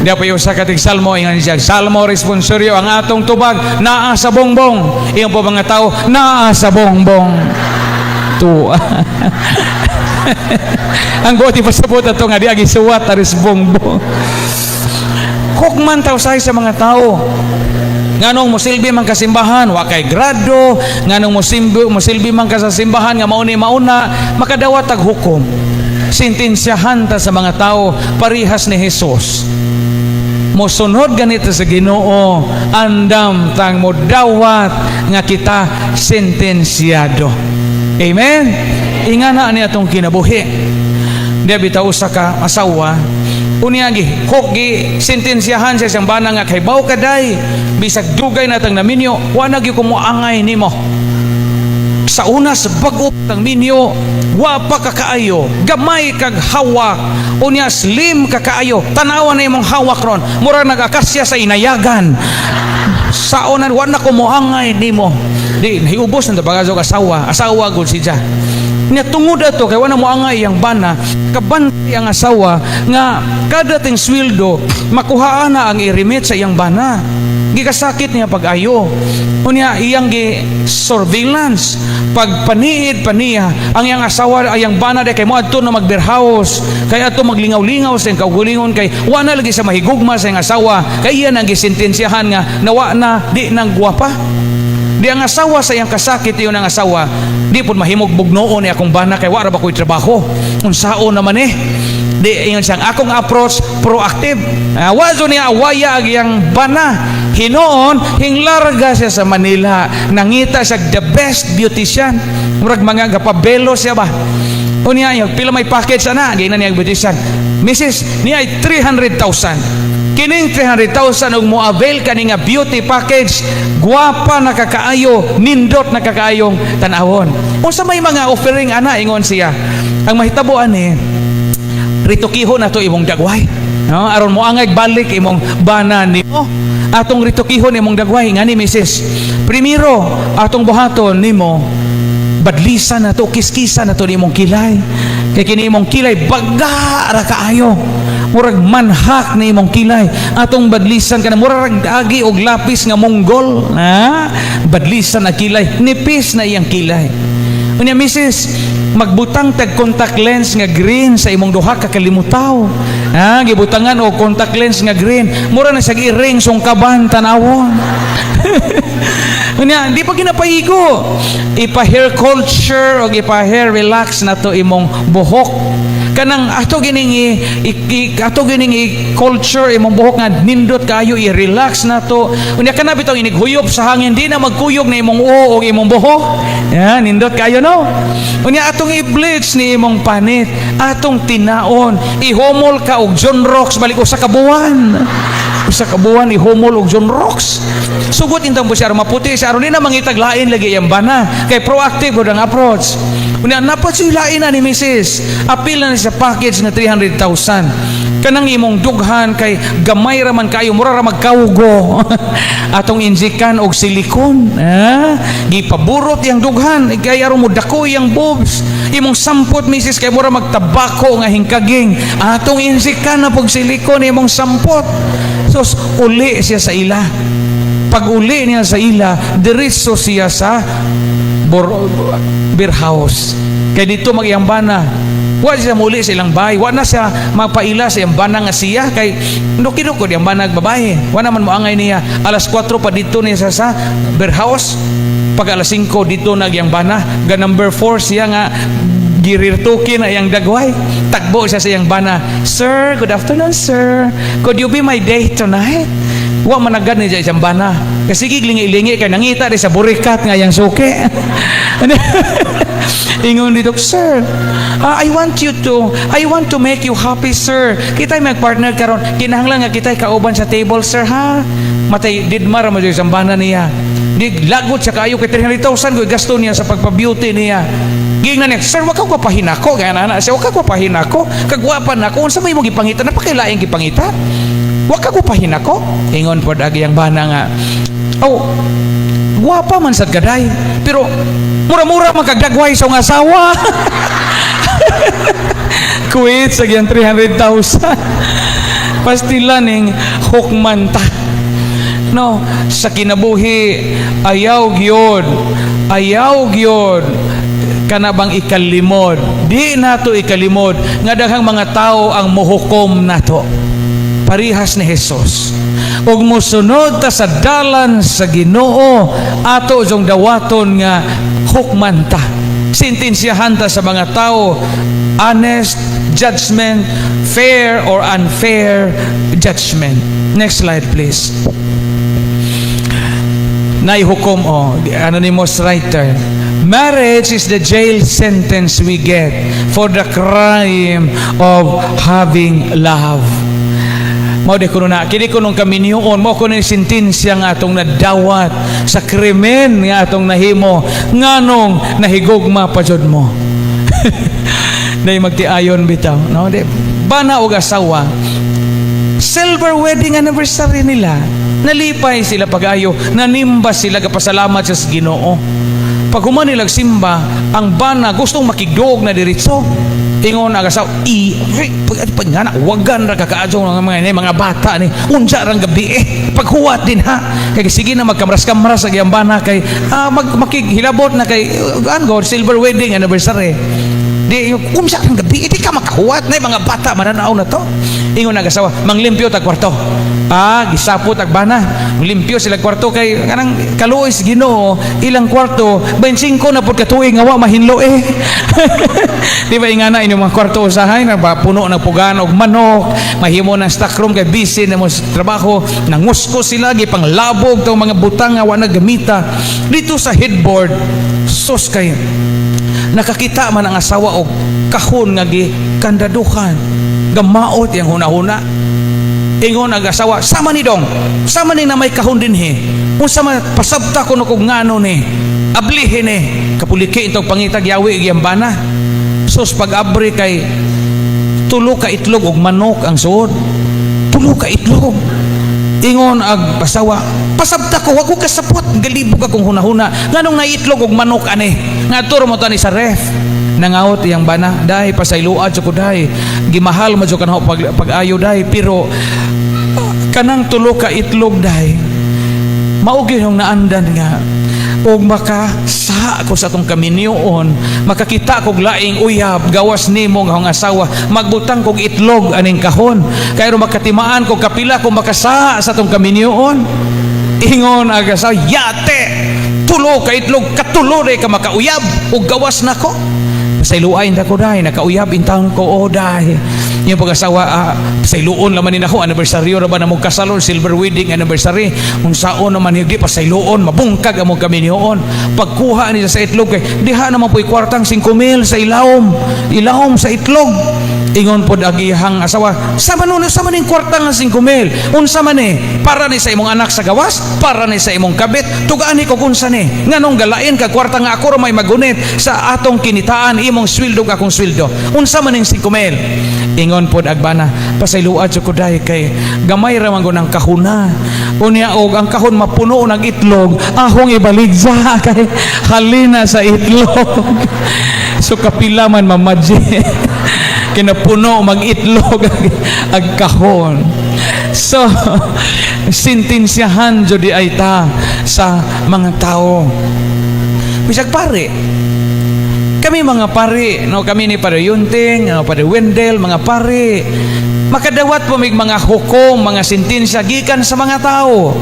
hindi pa yung sa katig salmo nga siya salmo responsorio ang atong tubag naa sa bongbong iyon po mga tao naa sa bongbong tuwa ang buti pa sa puta ito nga di agisuwat aris bongbong hukman tao sa mga tao nganong mosilbi man kasimbahan wa kay grado nganong mosilbi man ka sa simbahan nga mauna makadawat tag hukom sentensyahan ta sa mga tao parihas ni Jesus mosunod ganito sa Ginoo andam tang modawat nga kita sentensyado. Amen. Ingana ani atong kinabuhi. Di bitaw usa ka asawa Unya gi sentensyahan sa isang bana nga kay baw kaday bisag dugay natang naminyo wa na gyud ko moangay nimo. Sa una sa bag-o tang minyo wa pa kakaayo, gamay kag hawak, unya slim kakaayo, tanawan na imong hawak ron mura nagakasya sa inayagan. Sa una wa na ko moangay nimo. Di nahiubos na bagazog asawa gud siya. Nya tungod ato kay wala mo angay ang bana, kabantay ang asawa nga kada ting sweldo makuhaan na ang i-remit sa iyang bana. Gikasakit niya pag-ayo. Unya iyang gi surveillance pagpaniid paniya ang iyang asawa ayang bana de kay mo adto na mag-beerhouse kay ato maglingaw-lingaw sa kaugulingon kay wa na lagi sa mahigugma sa iyang asawa kay iya nang gisentensyahan nga nawa na di nang guwapa. Di ang asawa sa iyang kasakit iyon ang asawa di pud mahimog bugnoon ni akong bana kay wala ba ko'y trabaho unsaon naman di ingon siyang akong approach proactive. Wazo niya awaya ag iyang bana hinoon hinglarga siya sa Manila nangita siya the best beautician murag mga gapabelo siya ba unya yung pila may package ana gina niya beautician Mrs. niya ay 300,000 kining 300,000 og mo-avail kani nga beauty package guwapa nakakaayo nindot nakakaayong tanawon unsa may mga offering ana ingon siya ang mahitaboan ritukiho na to imong dagway no aron mo angay balik imong bana nimo atong ritukihon imong dagway ngani Mrs. Primero atong buhaton nimo badlisan na to kiskisan na to nimong kilay kay kini imong kilay baga ra kaayo murag manhak ni imong kilay atong badlisan kana murag agi og lapis nga Mongol badlisan na kilay nipis na iyang kilay unya Mrs. magbutang tag contact lens nga green sa imong duha ka kalimutaw gibutangan og contact lens nga green mura na sa gi-ring sungkaban tanawon unya di pa ginapahigo ipa hair culture o ipa hair relax na to imong buhok kanang ato gining culture imong buhok nga nindot kayo i-relax na to unya kana bitaw inighuyop sa hangin di na magkuyog na imong uo o imong buhok nindot kayo no unya atong i-bleach ni imong panit atong tinaon ihomol ka og John Rocks balik usa ka buwan ihomol og John Rocks sugot intang po siya maputi siya aron na mangitag lain lagi yang bana kay proactive gud ang approach unya napat sila ina ni Mrs. apil na sa package nga 300,000 kanang imong dughan kay gamay ra man kayo mura ra magkawgo atong injikan og silikon gipaburot yang dughan kay aron mo dako yang boobs imong sampot Mrs. kay mura magtabako nga hingkaging atong injikan na pog silikon imong sampot so uli siya sa ila pag uli niya sa ila diretso siya sa beerhouse kay dito mag-iyang bana wa siya muli sa ilang bahay wa na siya magpaila sa iyang bana nga siya kay nukinukod yung bana babae wa naman mo angay niya alas 4 pa dito niya sa beerhouse pag alas 5 dito nagyang bana ga number 4 siya nga girirtuki na iyang dagway takbo siya sa iyang bana sir good afternoon sir could you be my date tonight wa managad ni siya iyang bana kasi giglingi-lingi kay nangita di sa burikat nga iyang suke ingon dito sir I want to make you happy sir kita'y mag-partner karon kinahanglan nga kita'y kauban sa table sir ha matay didmar mo sa bana niya di lagot siya kayo kay 300,000 ko gasto niya sa pagpa-beauty niya gingnan niya sir wag ka pahinako kaya na siya wag ka pahinako kagwapan nako unsa may mo gipangita napakailaing gipangita wag ka pahinako ingon pod agi ang bana nga gwapa man sad gaday pero mura-mura magkagdagway sa asawa quit sa gyang 300,000 pastilan ning hukmanta no sa kinabuhi ayaw gyud kanabang ikalimod di nato ikalimod nga daghang mga tao ang mohukom nato parihas ni Jesus ug mosunod ta sa dalan sa Ginoo ato jong dawaton nga hukmanta sentensyahan ta sa mga tao honest judgment fair or unfair judgment next slide please naihukom anonymous writer. Marriage is the jail sentence we get for the crime of having love. Mao de kuno na kini kunong kami niyoon mo kuno ni sentensya nga atong nadawat sa krimen nga atong nahimo nganong nahigugma pa jud mo. Nay magtiayon bitaw, no? De bana og asawa. Silver wedding anniversary nila. Nalipay sila pag-ayo, nanimba sila kapasalamat sa Ginoo. Pag human nilag simba, ang bana gustong makigdog na diretso. Ingon ang asawa, pag nga na, wagan ra kakaadyo ng mga bata ni, unja rang gabi paghuwat din ha. Kaya sige na magkamras-kamras ang bana kay, makighilabot na kay, silver wedding anniversary. Di, unja rang gabi, di ka makahuwat na mga bata, mananaw na to. Ingon ang asawa, manglimpyo tag kwarto. Gisapot ag bana, limpyo sila kwarto kay kanang kaluoy sa Ginoo, ilang kwarto 25 na pud katuig nga wa mahinlo di ba ingana inyong mga kwarto usahay na puno ng pugan og manok, mahimo ng stock room kay busy na mo sa trabaho, nangusko sila gipanglabog tong mga butang nga wa na gamita dito sa headboard. Sus kay nakakita man ang asawa og kahon nga gikandaduhan, gamaot yang huna-huna. Ingon ang asawa, sama ni dong, sama ni na may kahon din kung sama pasabta ko no kung ngano ni, ablihin kapuliki itong pangitag yawi iyang bana. Sus pag-abri kay tulo ka itlog og manok ang suod, tulo ka itlog. Ingon ang asawa, pasabta ko, wag ko kasapot, galibog akong hunahuna, nganong naitlog og manok nga turo mo tani sa ref. Nangaot iyang bana, dahi pasayload sa ko dahi, gimahal mo kan pag-ayo dahi, pero kanang tulo ka itlog dahi maugi yung naandan nga og makasa ko sa atong kaminyoon, makakita kog laing uyab gawas nimo nga ang asawa, magbutang kog itlog aning kahon kayro makatimaan kog kapila kung makasa sa atong kaminyoon. Ingon ang asawa, yate tulo ka itlog, katulo ka makauyab og gawas nako. Pasayluain na ko dahi, nakauyab intang ko dahi. Yung pag-asawa, pasayluon naman din ako, anibersaryo na ba na mong kasalon, silver wedding anniversary, kung saon naman hindi, pasayluon, mabungkag ang mong kami niyoon. Pagkuha niya sa itlog, diha naman po'y kwartang 5,000 sa ilawom sa itlog. Ingon po agihang asawa, sama ning kwartang 5,000, unsa man para ni sa imong anak sa gawas, para ni sa imong kabit, tugaan ni ko kunsa nganong galain ka kwarta nga ako may magunit sa atong kinitaan, imong sweldo akong sweldo, unsa man ning 5,000. Ingon po agbana, pasayluad sa kuday kay gamay ra man ng kahuna, unya og ang kahon mapuno ng itlog, ahong ibaligza kay halina sa itlog. So kapila man mamadji kinapuno mag-itlog ag kahon. So sintensyahan jud ay ta sa mga tao. Bisag pare, kami mga pare, no, kami ni Padre Yunting, Padre Wendell, mga pare, makadawat po mig mga hukom, mga sentensya gikan sa mga tao.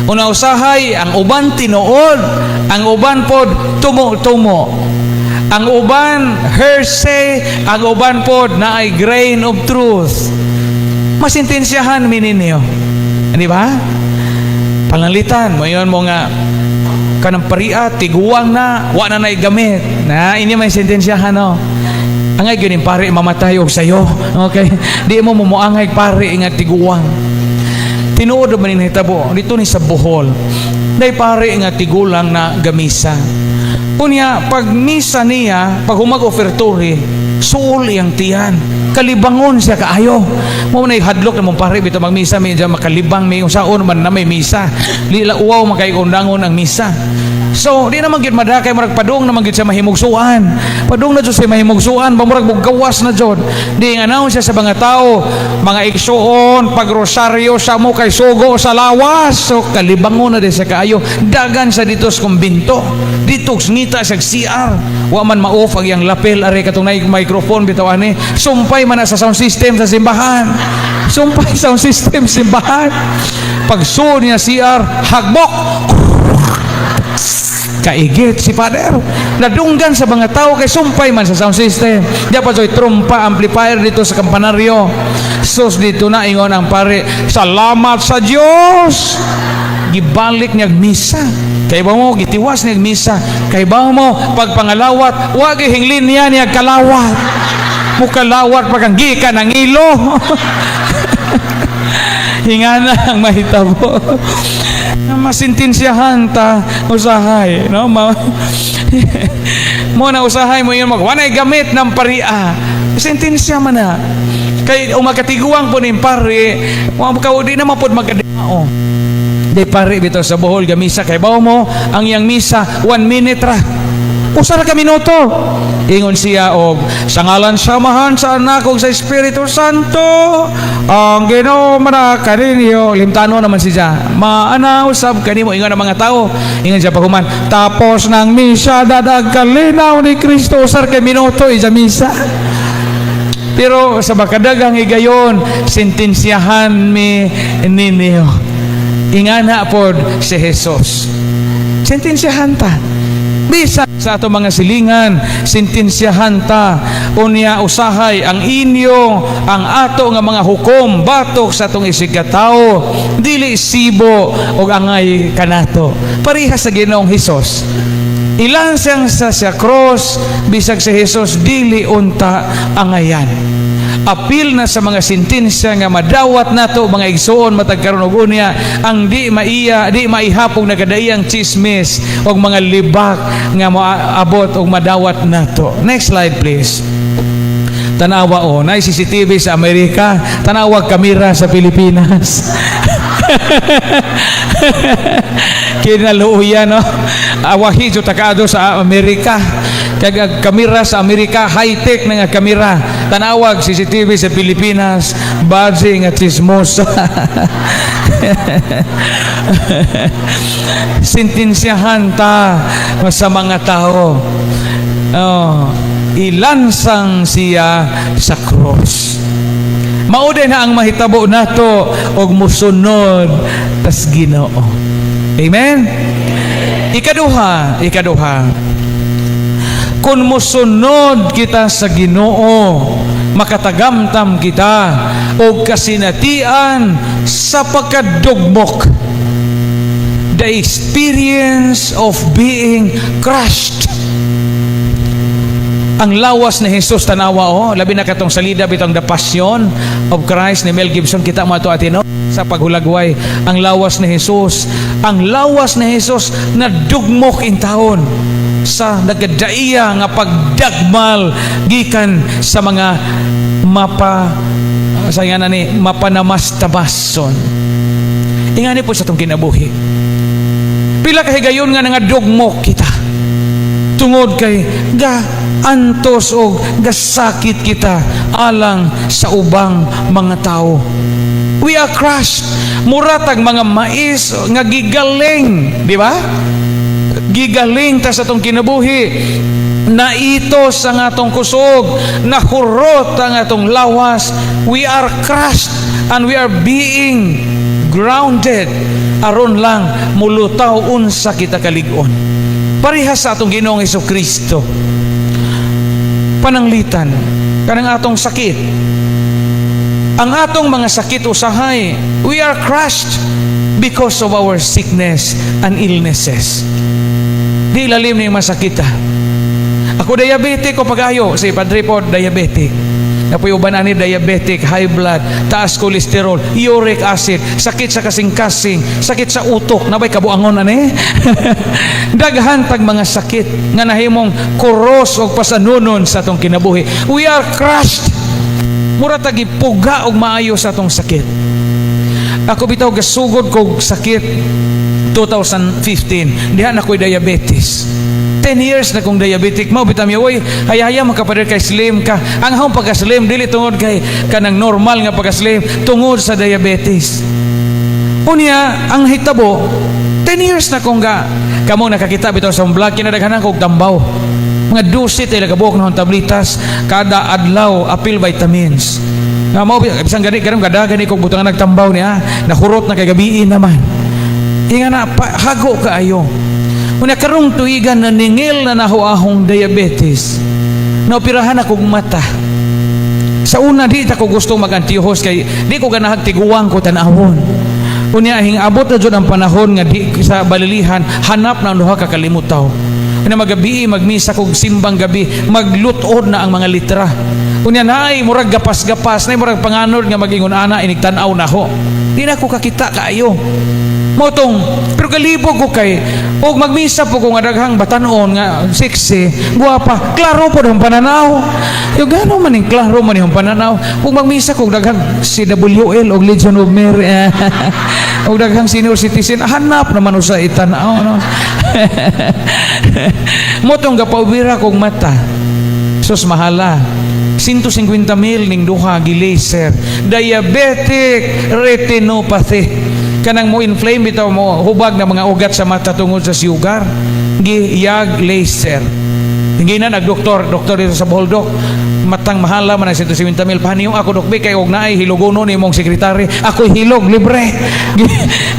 Una usahay, ang uban tinuod, ang uban pod tumo-tumo. Ang uban hearsay, ang uban pod na ay grain of truth. Masintensyahan mininyo, di ba? Panalitan mo yun mo nga kanang paria tiguang na wa na nay gamit na ini may sintensyahan no. Angay gyud pare mamatay og sayo, okay? Di mo moangay pare nga tiguang. Tinuod man ni hitabo dito ni sa Bohol. Day pare nga tigulang na gamisa. Unya, pag misa niya, pag humag-ofertory, suol iyang tiyan. Kalibangon siya kaayo. Mo na hadlok na mong pare, bito mag-misa, may dyan makalibang, may usaon man na may misa. Lila uwaw, makaikundangon ang misa. So, di naman gid madakay marag padung naman gid sa mahimugsuan. Padung na jud sa mahimugsuan, bamurag gawas na jud. Di announce siya sa mga tao, mga igsuon, pagrosaryo sa mo kay sugo sa lawas. So, kalibangon na di sa kaayo. Dagan sa dito sa kumbinto. Dito ngita sa CR. Wa man ma-off ang yang lapel are katong nay microphone bitaw ani. Sumpay man na sa sound system sa simbahan. Sumpay sound system simbahan. Pag niya CR, hagbok. Kaigit si Father, nadunggan sa mga tao kay sumpay man sa sound system. Diya pa so'y trompa amplifier dito sa kampanaryo. Sus dito na ingon ang pare, salamat sa Diyos. gibalik niyag misa. Kay ba mo gitiwas niyag misa. Kay ba mo pagpangalawat wa gihinglin niya niyag kalawat. Mukalawat paganggi ka ng ilo. Hingana ang mahitabo. Masintensyahan ta usahay, no? Mo na usahay mo yun wanay gamit ng paria. Sentensya man na. Kay umakatiguang po ni pare, di na mapod magkadao. Di pare bito sa Bohol gamisa kay bao mo ang yang misa 1 minute ra. Usa ra ka minuto. Ingon siya og sa ngalan samahan sa anak ug sa Espiritu Santo ang Ginoo manaka ninyo. Limtano naman siya. Maana usab kanimo ingon ang mga tao. Ingon siya pahuman. Tapos ng misa dadag kalinaw ni Kristo usar ka minuto sa misa. Pero sa bakadagang higayon sentensyahan mi ninyo. Ingana pod si Jesus. Sentensyahan ta. Bisa sa ato mga silingan, sentensyahan ta. Unya usahay ang inyo, ang ato nga mga hukom, batok sa atong isigkatao, dili sibo o angay kanato. Parihas sa Ginoong Hesus. Ilan siyang sa cross, bisag si Jesus, dili unta angayan. Apil na sa mga sentensya nga madawat nato mga igsoon matag karon og unya ang di maihapong nagadaiyang chismis og mga libak nga moabot og madawat nato. Next slide please. Tanawa na CCTV sa Amerika, tanawag kamera sa Pilipinas. Kinaluya no. Awahi jud takado sa Amerika. Kag kamera sa Amerika high-tech na nga kamera. Tanawag CCTV sa Pilipinas, badge nga chismosa. Sentensyahan ta sa mga tao. Ilansang siya sa cross. Mauday na ang mahitabo nato og musunod tas Ginoo. Amen. Ikaduha. Kung musunod kita sa Ginoo, makatagamtam kita og kasinatian sa pagkadugmok. The experience of being crushed. Ang lawas ni Jesus tanawa labi na katong salida bitong The Passion of Christ ni Mel Gibson kita mo ato atino sa paghulagway ang lawas ni Jesus. Ang lawas ni Jesus na dugmok in taon sa nagadaiya nga pagdagmal gikan sa mga mapanamastabason. Ingani po sa itong kinabuhi. Pila kahigayon nga nga dugmok kita. Tungod kay antos o gasakit kita alang sa ubang mga tao. We are crushed. Muratag mga mais nga gigaling, di ba? Gigaling ta sa itong kinabuhi. Naitos ang atong kusog, nahurot ang atong lawas. We are crushed and we are being grounded aron lang mulutaw unsa kita kalig-on. Parihas sa atong Ginoong Hesukristo. Pananglitan kanang atong sakit. Ang atong mga sakit usahay, we are crushed because of our sickness and illnesses. Di lalim ni masakit. Ako diabetic ko pag-ayo, si Padre po diabetic. Napuyuban ani diabetic, high blood, taas kolesterol, uric acid, sakit sa kasing-kasing, sakit sa utok, nabay kabuangon ani. Daghan tag mga sakit nga nahimong kuros og pasanunon sa atong kinabuhi. We are crushed. Mura tag ipuga og maayo sa atong sakit. Ako bitaw gasugod kog sakit 2015. Diha na ko'y diabetes. 10 years na kong diabetic. Mao bitam ya, oy, hayaya makapader kay slim ka. Ang ahong pagka-slim dili tungod kay kanang normal nga pagka-slim, tungod sa diabetes. Unya ang hitabo 10 years na kong kamo nakakita bitaw sa vlog kinadaghanan kog tambaw. Mga 12 tayo nagabuok na tablitas kada adlaw apil vitamins. Nga mao bisang gani karon gani kog butangan nagtambaw niya, nahurot na kay gabi naman. Inga na hago kaayo. Una karong tuigan na ningil na nahuahong diabetes. Naoperahan akong mata. Sa una di ta ko gusto mag-antihos kay di ko ganahag tiguang ko tanawon. Unya hingabot na jud ang panahon nga di sa balilihan hanap na duha ka kalimutaw. Unya magabi magmisa kog simbang gabi, maglutod na ang mga litra. Unya naay murag gapas-gapas, naay murag panganod nga magingon ana inig tan-aw na ho. Di na ko kakita kaayo. Motong, pero kalibog ko kay og magmisa po ko nga daghang batanon nga sexy, guwapa, klaro po ang pananaw. Yung gano'n man yung klaro man yung pananaw. Kung magmisa ko daghang CWL o Legion of Mary o daghang senior citizen, hanap naman sa itanaw. No? Motong gapaubira kong mata. Sus mahala. 150,000 ning duha gi-laser. Diabetic retinopathy. Kanang mo inflame bitaw mo hubag na mga ugat sa mata tungod sa sugar. Giyag laser. Hindi na nagdoktor dito sa Boldok. Matang mahala man ang 150,000 paniyong ako dokbe kay og naay hilogono ni mong sekretary. Ako'y hilog libre.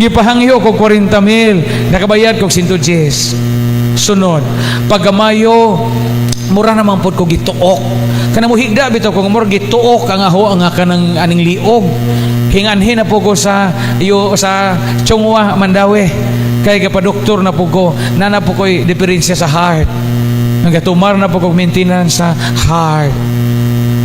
Gipahangyo ko 40,000. Nakabayad ko 110. Sunod, pagamayo mura naman pod ko gituok. Kanang mo higda bitaw ko mura gituok ang aho ang kanang aning liog. Hinganhin na po ko sa Chongwa, Mandawi. Kaya kapadoktor na po ko, nana po ko'y diferensya sa heart. Nagatumar na po ko maintenance sa heart.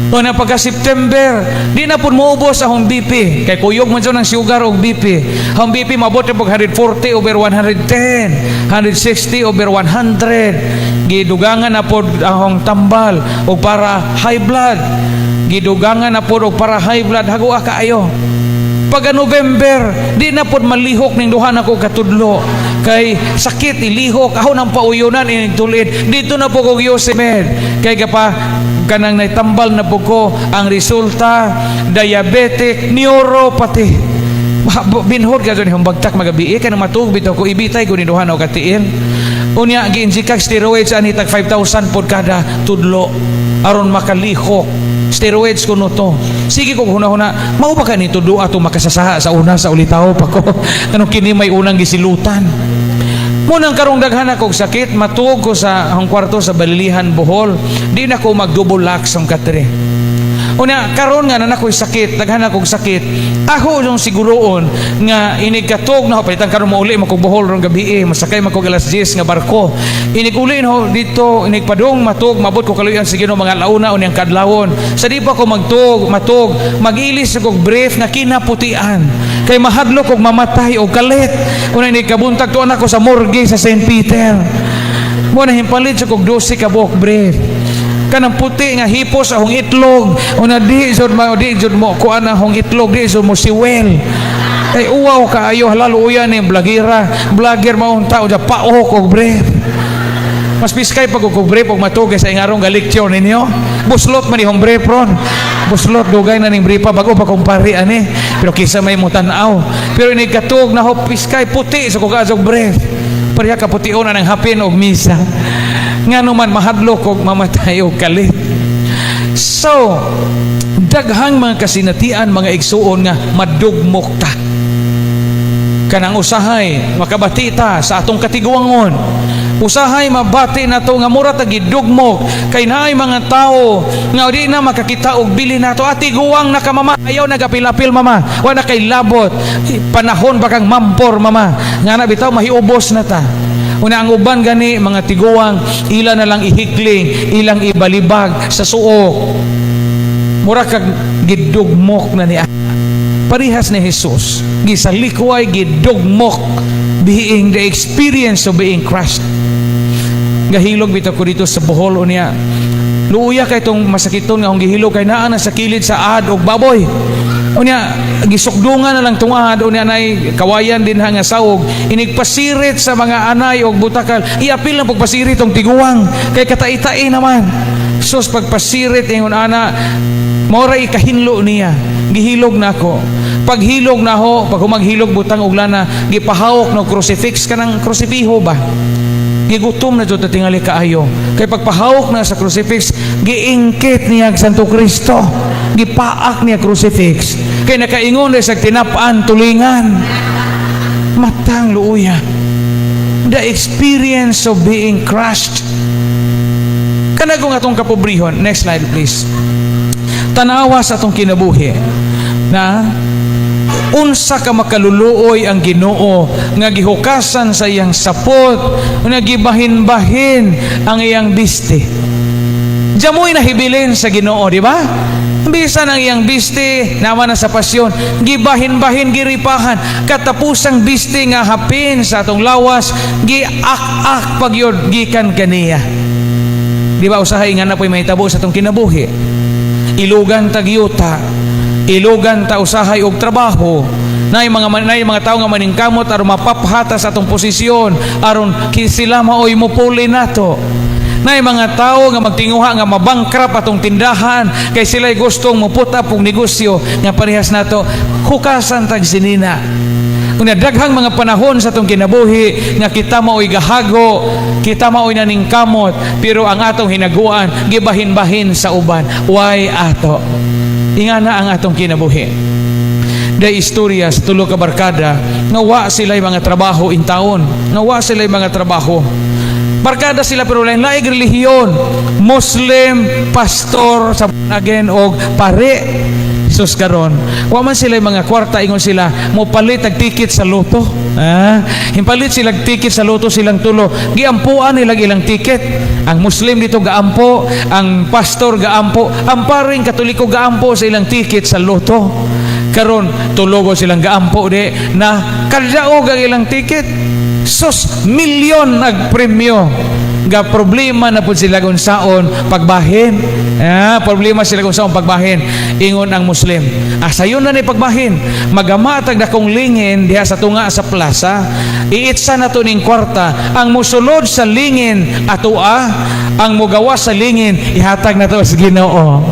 O na pagka-September, di na po maubos ang BP. Kaya kuyog man siya ng sugar o BP. Ang BP mabuti po 140 over 110, 160 over 100. Gidugangan na po ang tambal o para high blood. Gidugangan na po o para high blood. Hagua kaayo. Pagka November, di na po malihok ning duha na ko katudlo. Kay sakit, ilihok, ako nang pauyunan, inigtulid. Dito na po ko Yosemed. Kay kapa, kanang naitambal na po ko, ang resulta, diabetic neuropathy. Binhod ka doon yung bagtak magabi. Kaya nang matug, bitaw ko, ibitay ko ni duha na ko katiin. Unya, giinjikag steroids, anitag 5,000 po kada tudlo. Aron makalihok. Steroids ko no to. Sige ko huna-huna, mao ba ka nito do ato makasasaha sa una sa ulitaw pa ko. Kanong kini may unang gisilutan. Munang karong daghan akong sakit, matuog ko sa akong kwarto sa Balilihan, Bohol. Di na ko mag-double lax ang katre. Una, karon nga na ako'y sakit, daghan akong sakit. Ako yung siguroon nga inigkatog na ho, palitan karon mo uli, makong Bohol rong gabi masakay makong alas 10 nga barko. Iniguli no, dito, inigpadong, matug, mabot ko kaluyan sige no, mga launa, unyang kadlawon. Sa di pa ko matug, mag-ilis akong brief nga kinaputian. Kay mahadlo kong mamatay o kalit. Una, inigkabuntag tuan ako sa morgue sa St. Peter. Muna, himpalit sa kong 12 ka buhok brief. Kanang puti nga hipos ahong itlog una di jud mo kuan ahong itlog di jud mo siwel ay uwaw kaayo halalo uyan ni vlogger maong tao ja paok og brief mas piskay pag og brief og matugay sa ingarong galeksyon ninyo buslot man ihong brief ron buslot dugay na ning brief pa bago pa kumpari ani pero kisa may mutan-aw pero ini katug na ho piskay puti sa kog brief pareha ka pution na ng hapin og misa nga naman mahadlok og mamatay og kalit. So, daghang mga kasinatian, mga igsuon nga madugmok ta. Kanang usahay, makabati ta sa atong katiguangon. Usahay mabati na to nga mura ta gidugmok kay naay mga tao nga di na makakita og bili nato atiguang na ka mama ayaw nagapilapil mama wa na kay labot panahon bakang mampor mama nga na bitaw mahiubos na ta. Una ang uban gani mga tiguang ila na lang ihikling ilang ibalibag sa suok mura kag gidugmok na ni parihas ni Jesus gisalikway gidugmok being the experience of being crushed. Gahilog bitaw ko dito sa Bohol unya luuya kay tong masakiton nga akong gihilog kay naa na sa kilid sa ad og baboy unya gisukdungan na lang tong ad unya nay kawayan din nga sawog inigpasirit sa mga anay og butakal iapil na pagpasirit tong tiguang kay katai-tai naman sus pagpasirit ingon ana mora ikahinlo niya gihilog na ako paghilog na ho pag humaghilog butang og lana gipahawok no crucifix kanang krusipiho ba gigutom na jud tingali kaayo kay pagpahawok na sa crucifix giingkit niya Santo Kristo gipaak niya crucifix kay nakaingon sa tinap-an tulingan matang luuya the experience of being crushed kanagong atong kapobrihon. Next slide please. Tanawa sa atong kinabuhi na unsa ka makaluluoy ang Ginoo nga gihukasan sa iyang sapot nga gibahin-bahin ang iyang biste. Jamoy nahibilin sa Ginoo, di ba? Bisan ang iyang biste naman na sa pasyon, gibahin-bahin, giripahan, katapusang biste nga hapin sa atong lawas, giak-ak pagyod gikan kaniya. Di ba usahay nga na po'y mahitabo sa atong kinabuhi? Ilugan ta giyuta, ilugan ta usahay og trabaho, na mga tao nga maningkamot aron mapaphata sa atong posisyon, aron sila maoy mupuli nato. Na mga tao nga magtinguha nga mabangkrap atong tindahan kay sila'y gustong muputa pong negosyo nga parehas nato, hukasan tag sinina. Una daghang mga panahon sa atong kinabuhi nga kita maoy gahago, kita maoy naningkamot, pero ang atong hinaguan gibahin-bahin sa uban. Why ato? Ingana ang atong kinabuhi. Day istorya sa tulo ka barkada nga wa sila'y mga trabaho in taon, nga wa sila'y mga trabaho. Barkada sila pero lain-laing relihiyon, Muslim, pastor, sa again og pare. Sus karon, wa man sila mga kwarta, ingon sila mo palit og ticket sa loto. Himpalit sila ticket sa loto silang tulo. Giampuan nila ilang ticket. Ang Muslim dito gaampo, ang pastor gaampo, ang paring Katoliko gaampo sa ilang ticket sa loto. Karon tulogo silang gaampo de na kadaog ang ilang ticket. Sus, milyon nagpremyo. Ga problema na po sila kung saon pagbahin. Problema sila kung saon pagbahin. Ingon ang Muslim, sayon na ni pagbahin. Magamatag na kong lingin diha sa tunga sa plaza. Iitsa na to ning kwarta. Ang musulod sa lingin atua, ang mugawas sa lingin ihatag na to sa Ginoo.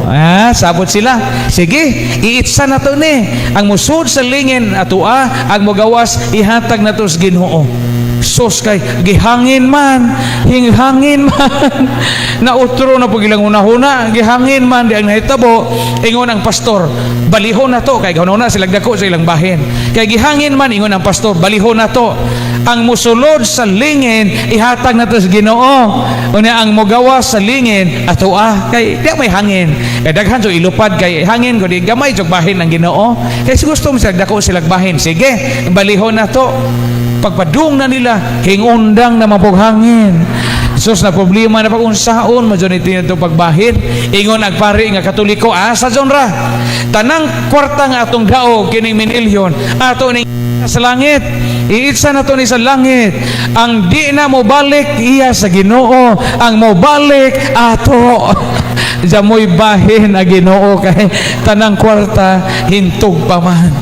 Sabot sila. Sige, iitsa na to ni. Ang musulod sa lingin atua, ang mugawas ihatag na to sa Ginoo. Sos kay gihangin man, hinghangin man, nautro na po ilang una-huna, gihangin man di ang nahitabo. Ingon ang pastor, balihon na to, kay ganoon na silang dako sa ilang bahin. Kay gihangin man, ingon ang pastor, balihon na to. Ang musulod sa lingin ihatag na to sa Ginoo. Unya ang mugawas sa lingin ato kay di may hangin. Kay daghan so ilupad kay hangin ko di gamay jog bahin ang Ginoo. Kay gusto mo silang dako silang bahin. Sige, balihon na to. Pagpadung na nila, hingundang na mapughangin. Sus na problema na pag-unsaon, majority na ito pagbahin. Ingon agpari nga Katoliko, sa genre, tanang kwarta nga atong daog, kining minilyon, ato ning sa langit, iitsa na to ni sa langit. Ang di na mo balik, iya sa Ginoo. Ang mo balik, ato. Jamoy bahin a Ginoo, kay tanang kwarta, hintog pa man.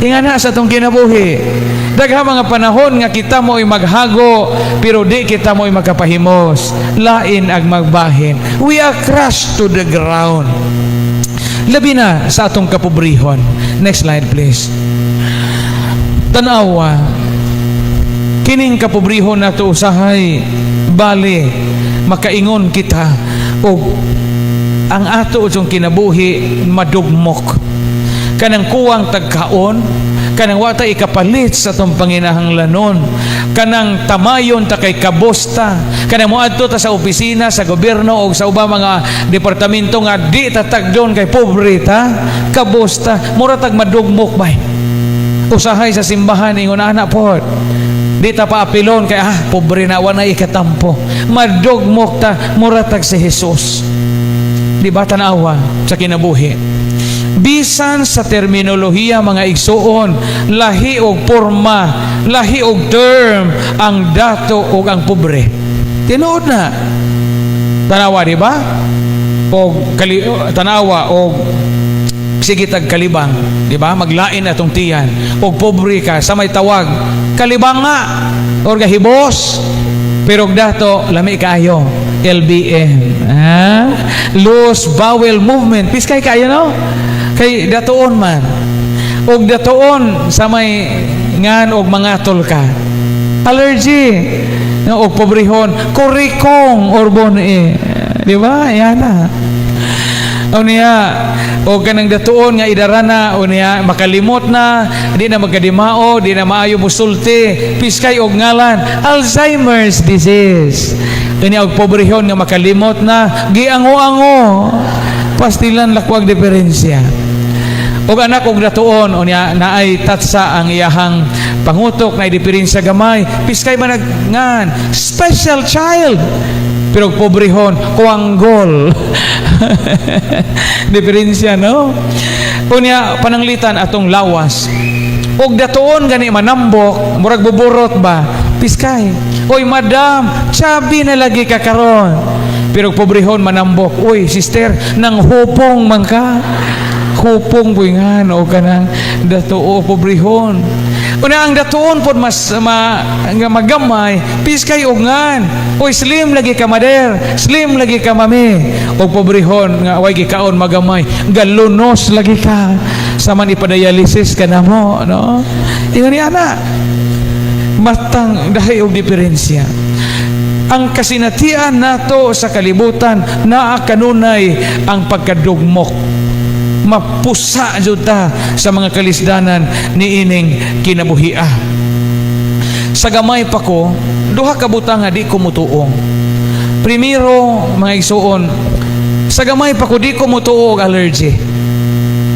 Ingana sa itong kinabuhi. Daghang mga panahon nga kita mo'y maghago, pero di kita mo'y magkapahimos. Lain ang magbahin. We are crushed to the ground. Labi na sa atong kapobrihon. Next slide please. Tanawa, kining kapobrihon na to usahay, bali, makaingon kita, o ang ato itong kinabuhi, madugmok. Kanang kuwang tagkaon, kanang wata ikapalit sa itong panginahanglanon, kanang tamayon ta kay kabosta, kanang muadto ta sa opisina, sa gobyerno o sa ubang mga departamento nga di tatagdon kay pobre ta, kabosta, mura tag madugmok bay. Usahay sa simbahan, ingon anak po, di ta paapilon kay pobre na, wala ikatampo. Madugmok ta, mura tag si Jesus. Di ba tanawa sa kinabuhi? Bisan sa terminolohiya mga igsuon, lahi og porma, lahi og term ang dato og ang pobre. Tinuod na. Tanawa, di ba? O tanawa o sige tag kalibang, di ba? Maglain atong tiyan. O pobre ka sa may tawag, kalibang nga or gahibos. Pero dato lami kayo, LBM. Loose bowel movement. Piskay kayo, no? Kay datoon man. Og datoon sa may ngan og mangatol ka. Allergy. Og pobrehon, kurikong or bone. Di ba? Yan na. O niya, o kanang datuon nga idarana, o niya, makalimot na, di na magkadimao, di na maayo musulti, piskay og ngalan, Alzheimer's disease. Kanya og pobrehon nga makalimot na, giango-ango, pastilan lakwag diferensya. og anak og datuon unya naay tatsa ang iyahang pangutok na diferensya gamay piskay managnan special child pero pobrehon kuanggol diferensya no unya pananglitan atong lawas og datuon gani manambok murag buburot ba piskay oy madam chabi na lagi ka karon pero pobrehon manambok oy sister nang hupong man ka hupong buingan o kanang datuo pobrehon una ang datuon pod mas magamay piskay og ngan oy slim lagi ka mader slim lagi ka mami og pobrehon nga way gikaon magamay galunos lagi ka saman ipadialysis ka namo no ingon ni ana matang dahay og diferensya ang kasinatian nato sa kalibutan naa kanunay ang pagkadugmok mapusa jud ta sa mga kalisdanan niining kinabuhia. Sa gamay pa ko, duha ka butang nga di ko mutuong. Primero, mga igsuon, sa gamay pa ko di ko mutuo og allergy.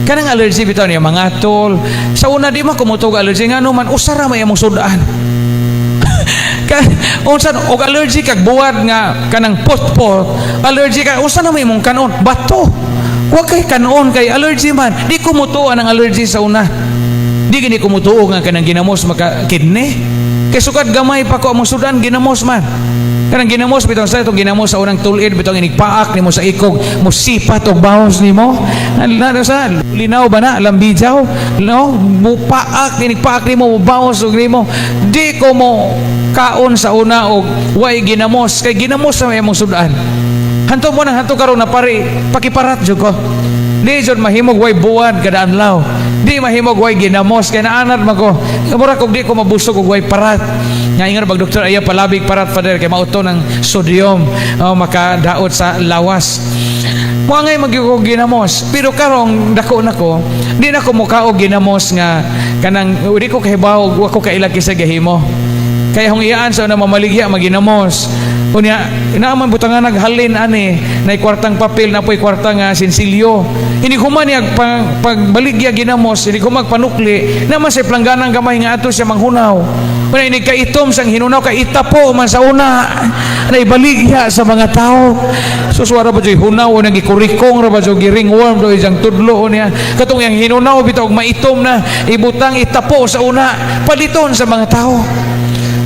Kanang allergy bitaw niya mga tol. Sa una di man ko mutuo og allergy ngano man usara may among sudaan. Unsan og allergy kag buwad nga kanang pot-pot, allergy ka unsa na may imong kanon? Bato. Huwag kay kanon kay allergy man. Di kumutuo ang allergy sa una. Di gini kumutuo nga kanang ginamos maka kidney. Kay sukad gamay pa ko among sudan ginamos man. Kanang ginamos bitaw sa itong ginamos sa unang tulid bitaw inigpaak nimo sa ikog mo sipat og bawas nimo. Ano sa linaw ba na lambijaw? No, mupaak inigpaak nimo mo bawas og nimo. Di ko mo kaon sa una og way ginamos kay ginamos sa imong sudan. Hanto mo nang hanto karon na pari pakiparat jud ko. Di jud mahimog way buwan kada adlaw. Di mahimog way ginamos kay naanad man ko. Mura kog di ko mabusog og way parat. Nga ingon bag doktor aya palabig parat pader kay mauto ng sodium makadaot sa lawas. Mo ngay magigog ginamos. Pero karong dako nako, di na ko mukaog ginamos nga kanang di ko kahibaw wa ko kailaki sa gahimo. Kaya hong iyaan sa na mamaligya maginamos. Kunya inaaman butangan naghalin ani na kwartang papel na po'y kwartang sinsilyo. Hindi ko man pagbaligya ginamos, hindi ko magpanukli naman sa plangganang gamay nga ato siya manghunaw. Kung ini kaitom sang hinunaw ka itapo man sa una na ibaligya sa mga tao. So suwara ba dyan hunaw o nagikurikong ra ba dyan giringworm do isang tudlo niya. Katong yung hinunaw bitaw maitom na ibutang itapo sa una paliton sa mga tao.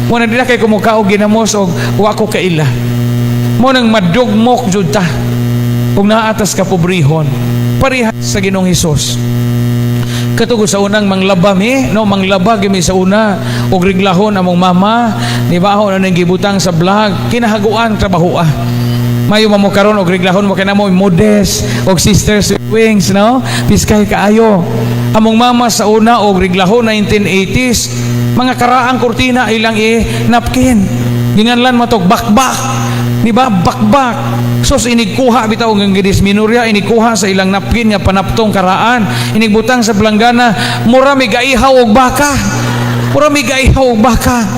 Muna din na kay kumukaog ginamos o wako kaila. Muna nang madugmok jud ta. Kung naatas ka pobrihon. Parihas sa Ginoong Hesus. Katugo sa unang manglaba no manglaba gimi sa una og riglahon among mama, ni baho na nang gibutang sa vlog, kinahaguan trabaho Mayo mo karon og riglahon mo kana mo modest og sisters wings no piskay kaayo. Among mama sa una og riglahon 1980s mga karaang kurtina ilang napkin. Ginganlan mo tog bakbak. Di ba? Bakbak. Sos inigkuha bitaw ng gidisminorya, inigkuha sa ilang napkin nga panaptong karaan, inigbutang sa planggana, mura mi gaihaw og baka. Mura mi gaihaw og baka.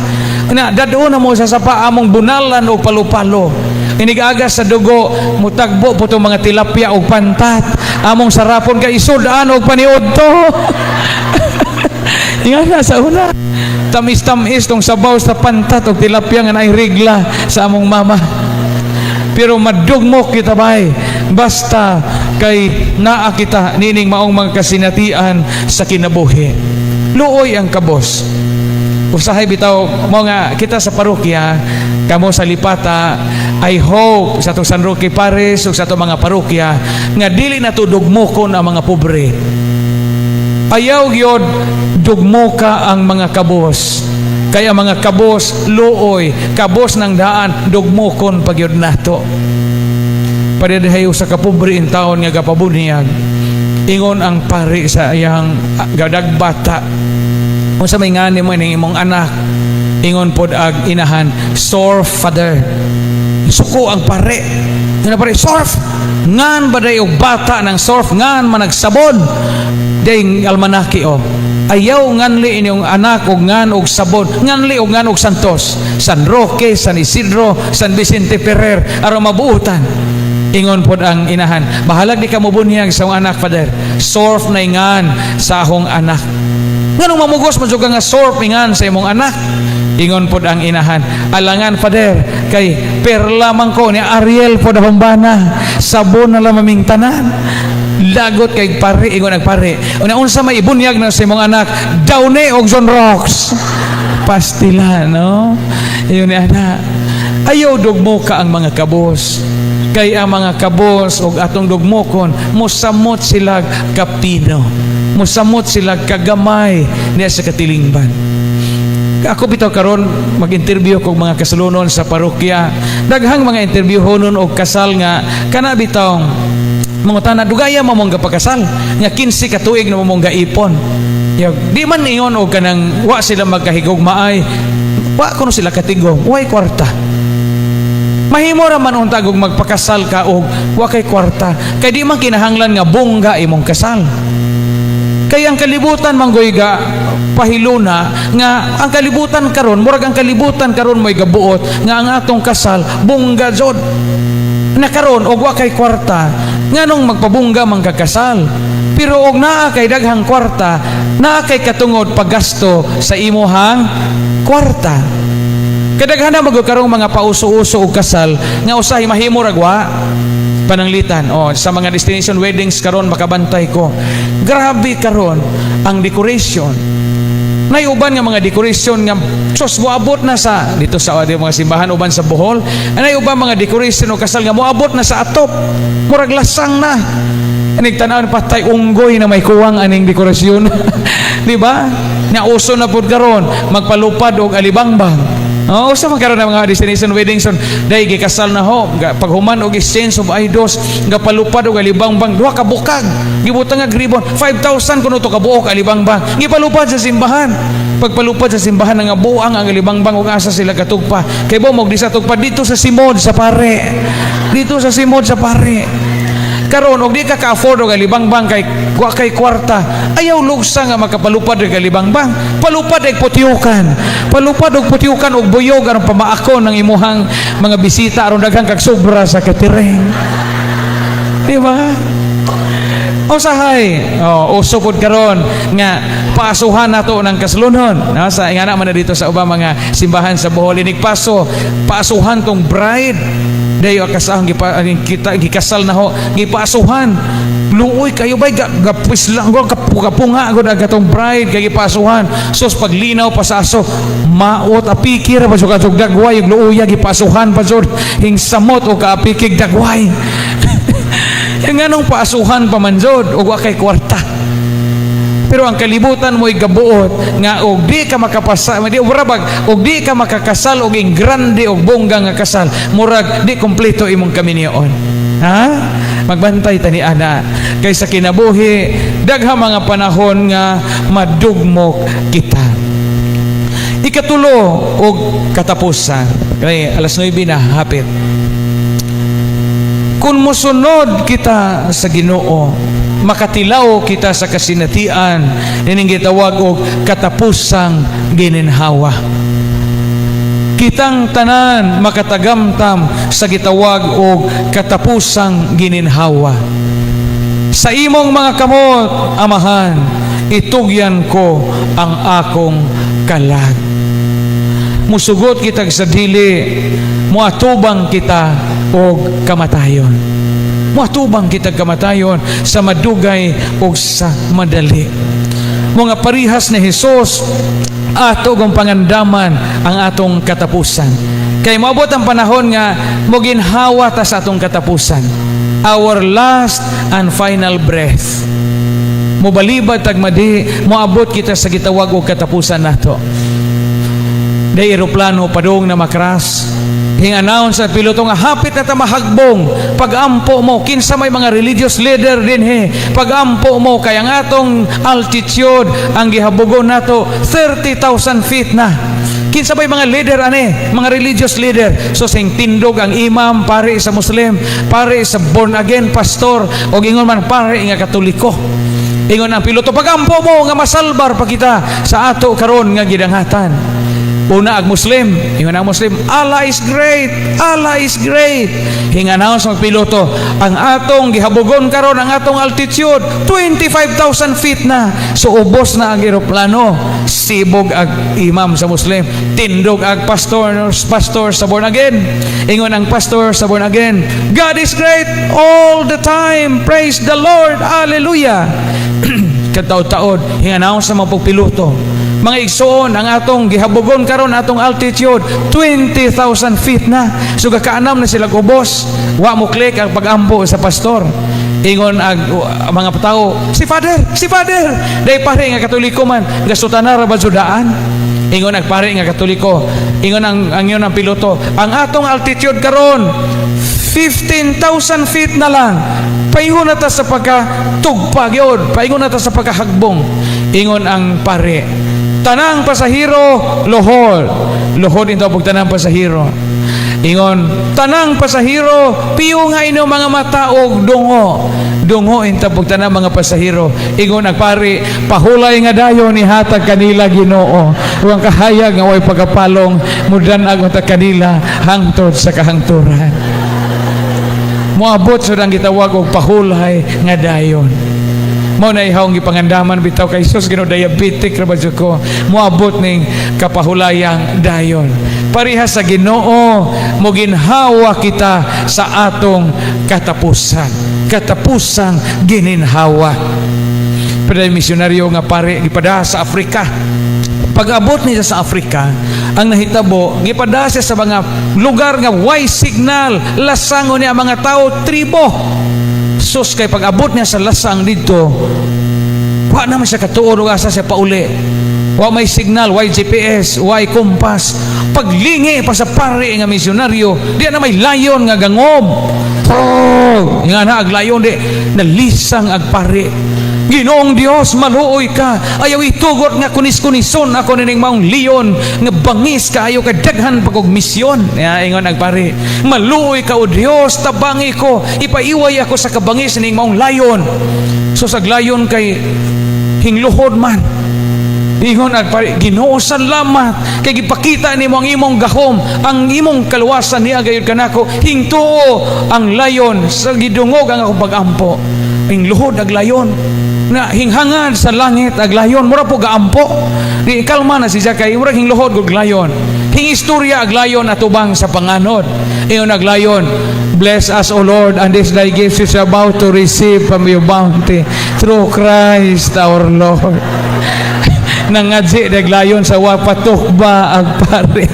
Na dadto na mo sa sapa among bunalan og palo-palo. Inigagas sa dugo, mutagbo po itong mga tilapia og pantat. Among sarapon kay isudaan og paniod to. Ingat na sa una. Tamis-tamis tong sabaw sa pantat o tilapia nga nairigla sa among mama. Pero madugmok kita bay basta kay naa kita nining maong mga kasinatian sa kinabuhi. Luoy ang kabos. Usahay bitaw mo nga kita sa parokya kamo sa Lipata, I hope sa itong San Roque Paris o sa itong mga parokya nga dili na to dugmokon ang mga pobre. Ayaw gyud dugmoka ang mga kabos. Kaya mga kabos luoy, kabos ng daan dugmokon pagyud nato. Padahayo sa kapobre in taon nga gapabunyag. Ingon ang pari sa iyang gadagbata. Kung sa may ngani mo ning imong anak, ingon pod ag inahan, surf father. Suko ang pare. Nga pare surf. Ngan baday og bata ng surf ngan managsabon. Ding almanaki ayaw nganli inyong anak og ngan og sabon nganli og ngan og Santos, San Roque, San Isidro, San Vicente Ferrer aron mabuutan Ingon pod ang inahan, bahalag di ka mubunyag sa akong anak, Father. Sorf na ingan sa akong anak. Nganong mamugos man nga sorf ingan sa imong anak? Ingon pod ang inahan, alangan, Father, kay perla man ko ni Ariel pod humbana, sabon na lamaming tanan. Lagot kay pare, ingon nagpare. Una-unsa may ibunyag na sa imong anak, dawne og John Rocks. Pastila, no? Iyon ni anak. Ayaw dugmo ka ang mga kabos. Kay ang mga kabos og atong dugmokon, musamot sila kapino. Musamot sila kagamay niya sa katilingban. Ako bitaw karon mag-interview kog mga kasulunon sa parokya. Daghang mga interview honon og kasal nga kana bitaw mga tanan dugaya mamong gapakasal nga 15 ka tuig na mamong gaipon. Di man ingon og kanang wa sila magkahigugmaay. Wa kuno sila katigom, way kwarta. Mahimo ra man untag og magpakasal ka og wa kay kwarta. Kay di man kinahanglan nga bongga imong kasal. Kaya ang kalibutan manggoy ga pahiluna nga ang kalibutan karon, murag ang kalibutan karon mo'y gabuot nga ang atong kasal bungga jod na karon og wa kay kwarta nganong magpabungga man kakasal. Pero og naa kay daghang kwarta, naa kay katungod paggasto sa imuhang kwarta. Kadaghan na magkarong mga pauso-uso og kasal nga usahay mahimo ragwa pananglitan sa mga destination weddings karon makabantay ko. Grabe karon ang decoration. Nay uban nga mga decoration nga sos moabot na sa dito sa mga simbahan uban sa Bohol. Nay uban mga decoration o kasal nga moabot na sa atop. Murag lasang na. Aning tanaw patay unggoy na may kuwang aning dekorasyon. Di ba? Nga uso na pud karon magpalupad og alibangbang. Usa man karon ang mga destination weddings dai gikasal na ho paghuman og exchange of idols gapalupad og alibangbang duha ka bukag gibutang nga ribbon 5,000 kuno to ka buok alibangbang gipalupad sa simbahan. Pagpalupad sa simbahan nga buang ang alibangbang ug asa sila katugpa kay mo di sa tugpa dito sa Simod sa Pare, dito sa Simod sa Pare. Karon og di ka ka-afford og alibangbang kay wa kay kwarta, ayaw lugsa nga makapalupad og alibangbang. Palupad og putyukan, palupad og putyukan og buyog aron pamaakon ng imuhang mga bisita aron daghang kag sobra sa catering. Di ba? Usahay uso pod karon nga paasuhan nato ng kasulunon sa ingana man na dito sa ubang mga simbahan sa Bohol inig paasuhan tong bride dayo kasahang kita gikasal na ho gipaasuhan luoy kayo bay gapis lang go kapunga go dagatong bride kay gipasuhan sus paglinaw pasaso maot apikir pa sug dagway ug luoya gipasuhan pa sud hingsamot o kaapikig dagway. Nganong paasuhan pa man jud og wa kay kwarta. Pero ang kalibutan mo'y gabuot nga og di ka makapasa, di urabag og di ka makakasal og ing grande og bongga nga kasal, murag di kompleto imong kaminion. Ha? Magbantay tani ana kay sa kinabuhi daghang mga panahon nga madugmok kita. Ikatulo og katapusan. Kay alas 9 na hapit. Kung musunod kita sa Ginoo, makatilaw kita sa kasinatian, ining gitawag og katapusang gininhawa. Kitang tanan makatagamtam sa gitawag og katapusang gininhawa. Sa imong mga kamot, Amahan, itugyan ko ang akong kalag. Musugot kitag sa dili, muatubang kita og kamatayon. Muatubang kitag kamatayon sa madugay o sa madali. Mga parihas ni Hesus ato ang pangandaman ang atong katapusan. Kay moabot ang panahon nga moginhawa ta sa atong katapusan. Our last and final breath. Mobalibad tagmadi, moabot kita sa gitawag og katapusan nato. Day eroplano padung na makras. Hing-announce sa piloto nga hapit na ta mahagbong pag-ampo mo kinsa may mga religious leader din pag-ampo mo kay ang atong altitude ang gihabugon nato 30,000 feet na kinsa may mga leader mga religious leader so sing tindog ang imam pare sa Muslim pare sa born again pastor o ingon man pare nga Katoliko ingon ang piloto pag-ampo mo nga masalbar pa kita sa ato karon nga gidanghatan. Una ag Muslim, ingon ang Muslim, Allah is great, Allah is great. Hinganaw sa piloto, ang atong gihabugon karon ang atong altitude 25,000 feet na. So ubos na ang eroplano. Sibog ag imam sa Muslim, tindog ag pastor sa born again. Ingon ang pastor sa born again, God is great all the time. Praise the Lord. Hallelujah. Kataod-taod, hinganaw sa mga piloto, mga igsoon, ang atong gihabugon karon atong altitude 20,000 feet na. So gakaanam na sila ubos. Wa mo click ang pagampo sa pastor. Ingon ag mga tao, si Father. Dai pare nga Katoliko man, gasutana ra ba judaan? Ingon ag pare nga Katoliko. Ingon ang yun ang piloto, ang atong altitude karon 15,000 feet na lang. Paingon na ta sa pagkatugpag yun. Paingon na ta sa pagkahagbong. Ingon ang pare, tanang pasahero, lohol. Lohol ito pag tanang pasahero. Ingon, tanang pasahero, piyo nga ino mga mataog dungo. Dungo ito pag tanang mga pasahero. Ingon ang pare, pahulay nga dayo ni hatag kanila Ginoo. Huwag kahayag nga way pagkapalong, mudanag ta kanila hangtod sa kahangturan. Moabot sa dang gitawag og pahulay nga dayon. Mo na ihawng gipangandaman bitaw kay Jesus gino diabetic ra ba jud ko. Moabot ning kapahulayang dayon. Parehas sa Ginoo mo ginhawa kita sa atong katapusan. Katapusang gininhawa. Pero misyonaryo nga pare gipada sa Afrika. Pag-abot niya sa Afrika, ang nahitabo, gipada siya sa mga lugar nga way signal, lasangon niya ang mga tao, tribo. Sus, kay pag-abot niya sa lasang dito, wa naman siya katuon o asa siya pauli. Wa may signal, way GPS, way kompas. Paglingi pa sa pare nga misyonaryo, di na may layon nga gangob. Oh, nga na ag layon di, nalisang ag pare. Ginoong Dios, maluoy ka. Ayaw itugot nga kunis-kunison ako nining maong liyon nga bangis ka ayaw kadaghan pag og misyon. Ingon nagpare, maluoy ka o Dios, tabangi ko, ipaiway ako sa kabangis ning maong layon. So sa layon kay hingluhod man. Ingon nagpare, Ginoo salamat kay gipakita nimo ang imong gahom, ang imong kaluwasan niya gayud kanako. Hingtuo ang layon sa gidungog ang akong pagampo. Hingluhod ag layon na hinghangad sa langit ag layon mura po gaampo di kalma na si Zakay mura hingluhod og layon hingistorya ag layon atubang sa panganod iyon ag layon bless us O Lord and this thy gifts is about to receive from your bounty through Christ our Lord. Nangadji dag layon sa wapatukba ag pare.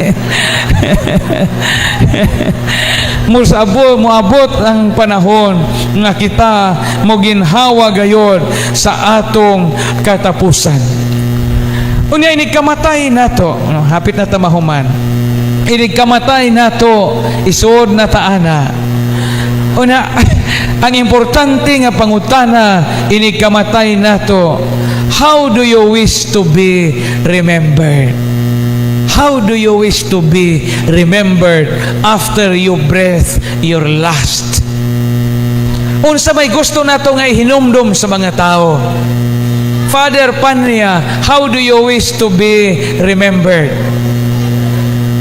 Moabot ang panahon nga kita mo ginhawa gayon sa atong katapusan. Unya inig kamatay nato, hapit na tamahuman. Inig kamatay nato isod na taana. Una ang importante nga pangutana inig kamatay nato, how do you wish to be remembered? How do you wish to be remembered after you breath your last? Unsa may gusto nato nga ihinumdum sa mga tao? Father Panya, how do you wish to be remembered?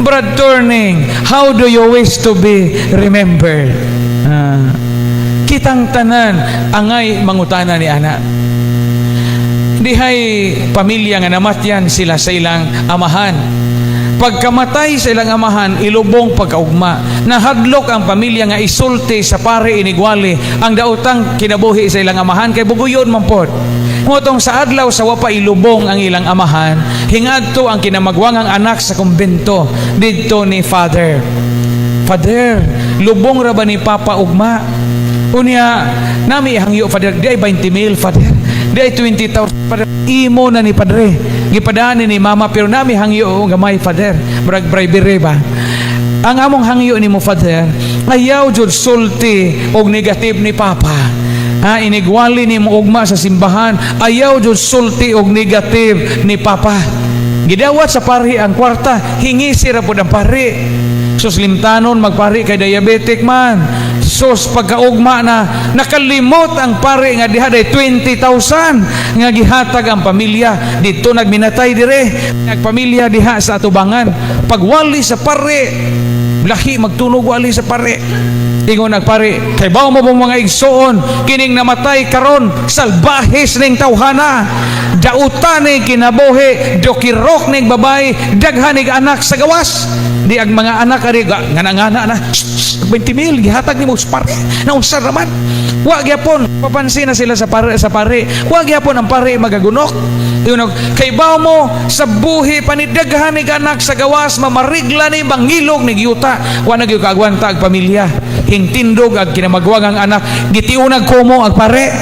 Brad Turning, how do you wish to be remembered? Kitang tanan angay mangutana ni anak. Dihay pamilya nga namatyan sila sa ilang amahan. Pagkamatay sa ilang amahan, ilubong pagkaugma. Nahadlok ang pamilya nga isulti sa pare inigwali ang daotang kinabuhi sa ilang amahan kay bubuyon man pod. Ngotong sa adlaw sa wapa ilubong ang ilang amahan, hingadto ang kinamagwangang anak sa kumbento didto ni Father. Father, lubong ra ba ni Papa ugma? Unya, nami hangyo Father, di ay 20,000 Father. Di ay 20,000 Father. Imo na ni Padre. Gipadaan ni Mama pero nami hangyo gamay Father. Murag bribery ba? Ang among hangyo ni mo Father, ayaw jud sulti og negative ni Papa. Inigwali ni mo ugma sa simbahan, ayaw jud sulti og negative ni Papa. Gidawat sa pari ang kwarta, hingi sira po ng pari. Sus limtanon magpari kay diabetic man. Sus pagkaugma na nakalimot ang pare nga diha day 20,000 nga gihatag ang pamilya dito nagminatay dire nagpamilya diha sa atubangan. Pagwali sa pare lahi magtunog wali sa pare. Ingon nagpare, kay bawo mo mga igsoon, kining namatay karon, salbahes ning tawhana. Dautan ni kinabuhi, dokirok ning babay, daghan ning anak sa gawas. Di ang mga anak ari ngana-ngana na, 20,000 gihatag nimo sa pare. Naunsa raman? Wa gyapon papansin na sila sa pare Wa gyapon ang pare magagunok. Kay bawo mo sa buhi panidaghan ning anak sa gawas, mamarigla ni bangilog ni giyuta. Wa na gyud kaagwanta ang pamilya. Hingtindog ag kinamagwag ang anak, gitiunag kumo ang pare,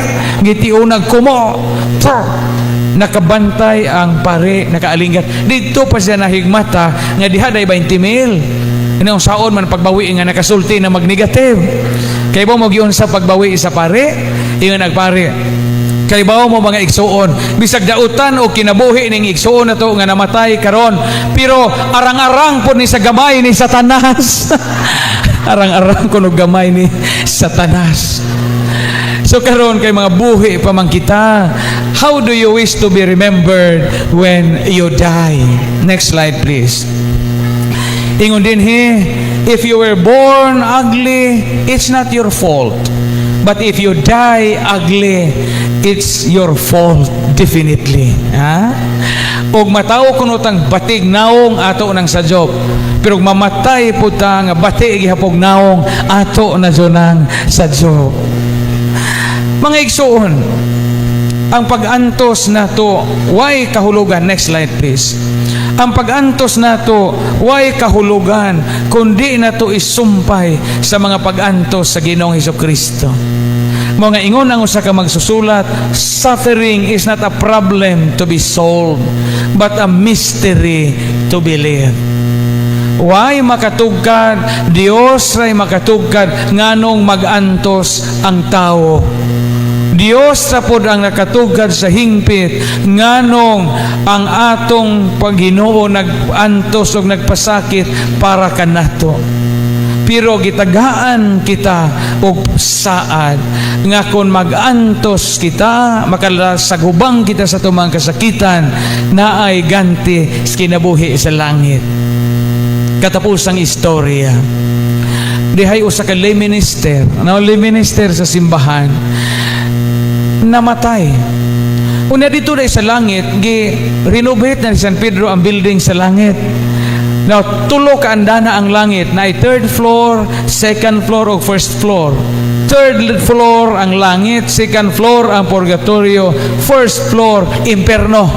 gitiunag kumo. Nakabantay ang pare, nakaalingat. Dito pa siya nahigmata nga diha day 20,000. Inong saon man pagbawi nga nakasulti na magnegative. Kay ba mo giun sa pagbawi sa pare, ingon nagpare. Kay bawo mo mga igsuon, bisag dautan o kinabuhi ning igsuon nato nga namatay karon, pero arang-arang po ni sa gamay ni Satanas. Arang-arang ko gamay ni Satanas. So karon kay mga buhi pa man kita, how do you wish to be remembered when you die? Next slide please. Ingon din if you were born ugly, it's not your fault. But if you die ugly, it's your fault definitely. Ha? Og mataw kuno tang batig naong ato nang sajob. Pero mamatay po ta nga batig gihapog naong ato na jonang sajob. Mga igsuon, ang pag-antos nato way kahulugan. Next slide please. Ang pag-antos nato way kahulugan kundi nato isumpay sa mga pag-antos sa Ginoong Hesukristo. Mga ingon ang usa ka magsusulat, suffering is not a problem to be solved, but a mystery to be lived. Way makatugkad, Dios ray makatugkad nganong mag-antos ang tao. Dios sa pod ang nakatugkad sa hingpit nganong ang atong Panginoon nag-antos ug nagpasakit para kanato. Pero gitagaan kita og saad nga kung mag-antos kita, makalasagubang kita sa tumang kasakitan, naay ganti sa kinabuhi sa langit. Katapusang istorya. Dihay usa ka lay minister, lay minister sa simbahan, namatay. Una dito na sa langit, gi-renovate na ni San Pedro ang building sa langit. Now, tulo ka andana ang langit na ay third floor, second floor o first floor. Third floor ang langit, second floor ang purgatorio, first floor imperno.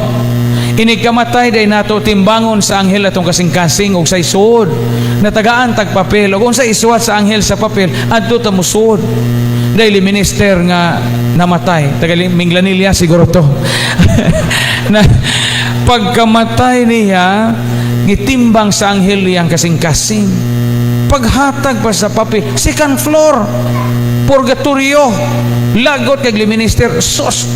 Inikamatay day nato timbangon sa anghel atong kasing-kasing og sa isuod. Natagaan tag papel og unsa isuwat sa anghel sa papel adto ta musud. Daily minister nga namatay, taga Minglanilla siguro to. Na pagkamatay niya gitimbang sa anghel yang kasing-kasing. Paghatag pa sa papel, second floor, purgatorio. Lagot kay minister, sos,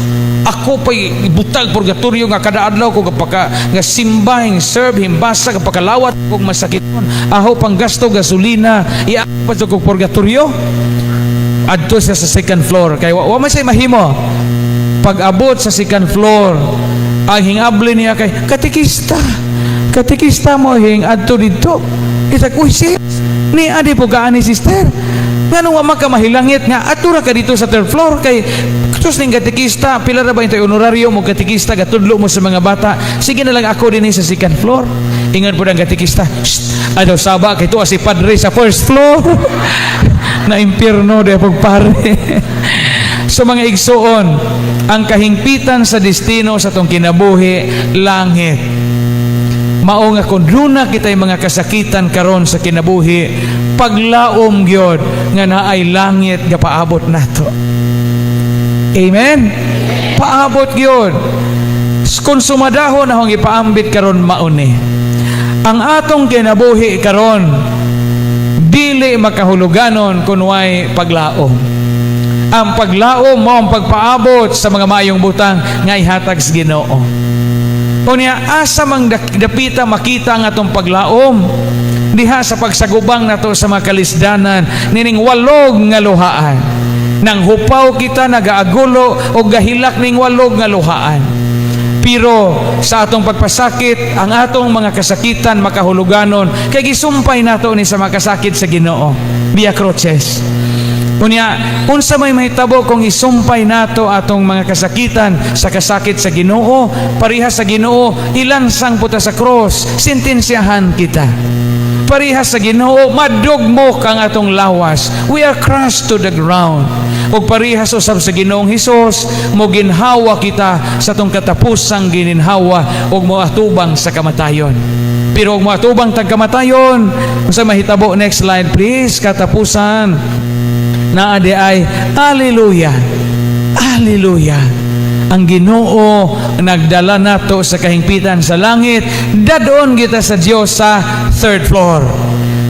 ako pa'y butag purgatorio nga kada adlaw ko kapaka nga simbahing serve himbasa kapaka lawat kog masakiton. Aho pang gasto gasolina, iapa sa kog purgatorio. Adto siya sa second floor kay wa man siya mahimo. Pag abot sa second floor, ang hingabli niya kay katikista mo hing adto dito. Isa ko ni adi po gaani sister. Ngano wa makamahilangit nga atura ka dito sa third floor kay sus ning katikista pila ra ba intay honorario mo katikista gatudlo mo sa mga bata. Sige na lang ako dinhi sa second floor. Ingon po ang katikista. Ano saba kay tuwa si padre sa first floor. Na impierno de pagpare. So mga igsoon, ang kahingpitan sa destino sa tong kinabuhi langit. Mao nga kun duna kitay mga kasakitan karon sa kinabuhi, paglaom gyud nga naay langit nga paabot nato. Amen. Paabot gyud. Kung sumadahon akong ipaambit karon mauni. Ang atong kinabuhi karon dili makahuluganon kun way paglaom. Ang paglaom mo ang pagpaabot sa mga maayong butang nga ihatag sa Ginoo. O niya asa mang dapita makita ang atong paglaom diha sa pagsagubang nato sa mga kalisdanan nining walog nga luhaan. Nang hupaw kita nagaagulo o gahilak ning walog nga luhaan. Pero sa atong pagpasakit, ang atong mga kasakitan makahuluganon kay gisumpay nato ni sa mga kasakit sa Ginoo. Via Cruces. Unya, unsa may mahitabo kung isumpay nato atong mga kasakitan sa kasakit sa Ginoo, parihas sa Ginoo ilansang puta sa cross, sentensyahan kita. Parihas sa Ginoo madugmo kang atong lawas. We are crushed to the ground. Ug parihas usab sa Ginoong Hesus mo ginhawa kita sa tong katapusang gininhawa ug moatubang sa kamatayon. Pero ug moatubang tag kamatayon, unsa mahitabo? Next slide please. Katapusan naa di ay hallelujah. Hallelujah. Ang Ginoo nagdala nato sa kahingpitan sa langit, dadon kita sa Dios sa third floor.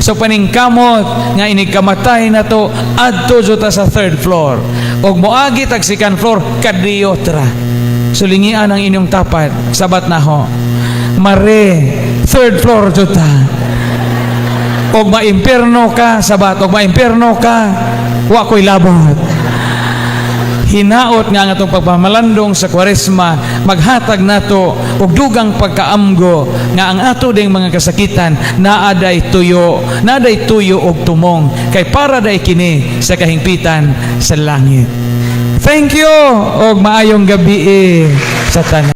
So paningkamot nga inigkamatay nato adto juta sa third floor. Og moagi tag second floor kadiotra. So lingian ang inyong tapat sabat na ho. Mare third floor juta. Og maimpierno ka sabat, og maimpierno ka wa koy labot. Hinaot nga ang atong pagpamalandong sa Kwaresma, maghatag nato og dugang pagkaamgo nga ang ato ding mga kasakitan naaday tuyo og tumong kay para day kini sa kahingpitan sa langit. Thank you og maayong gabi sa tanan.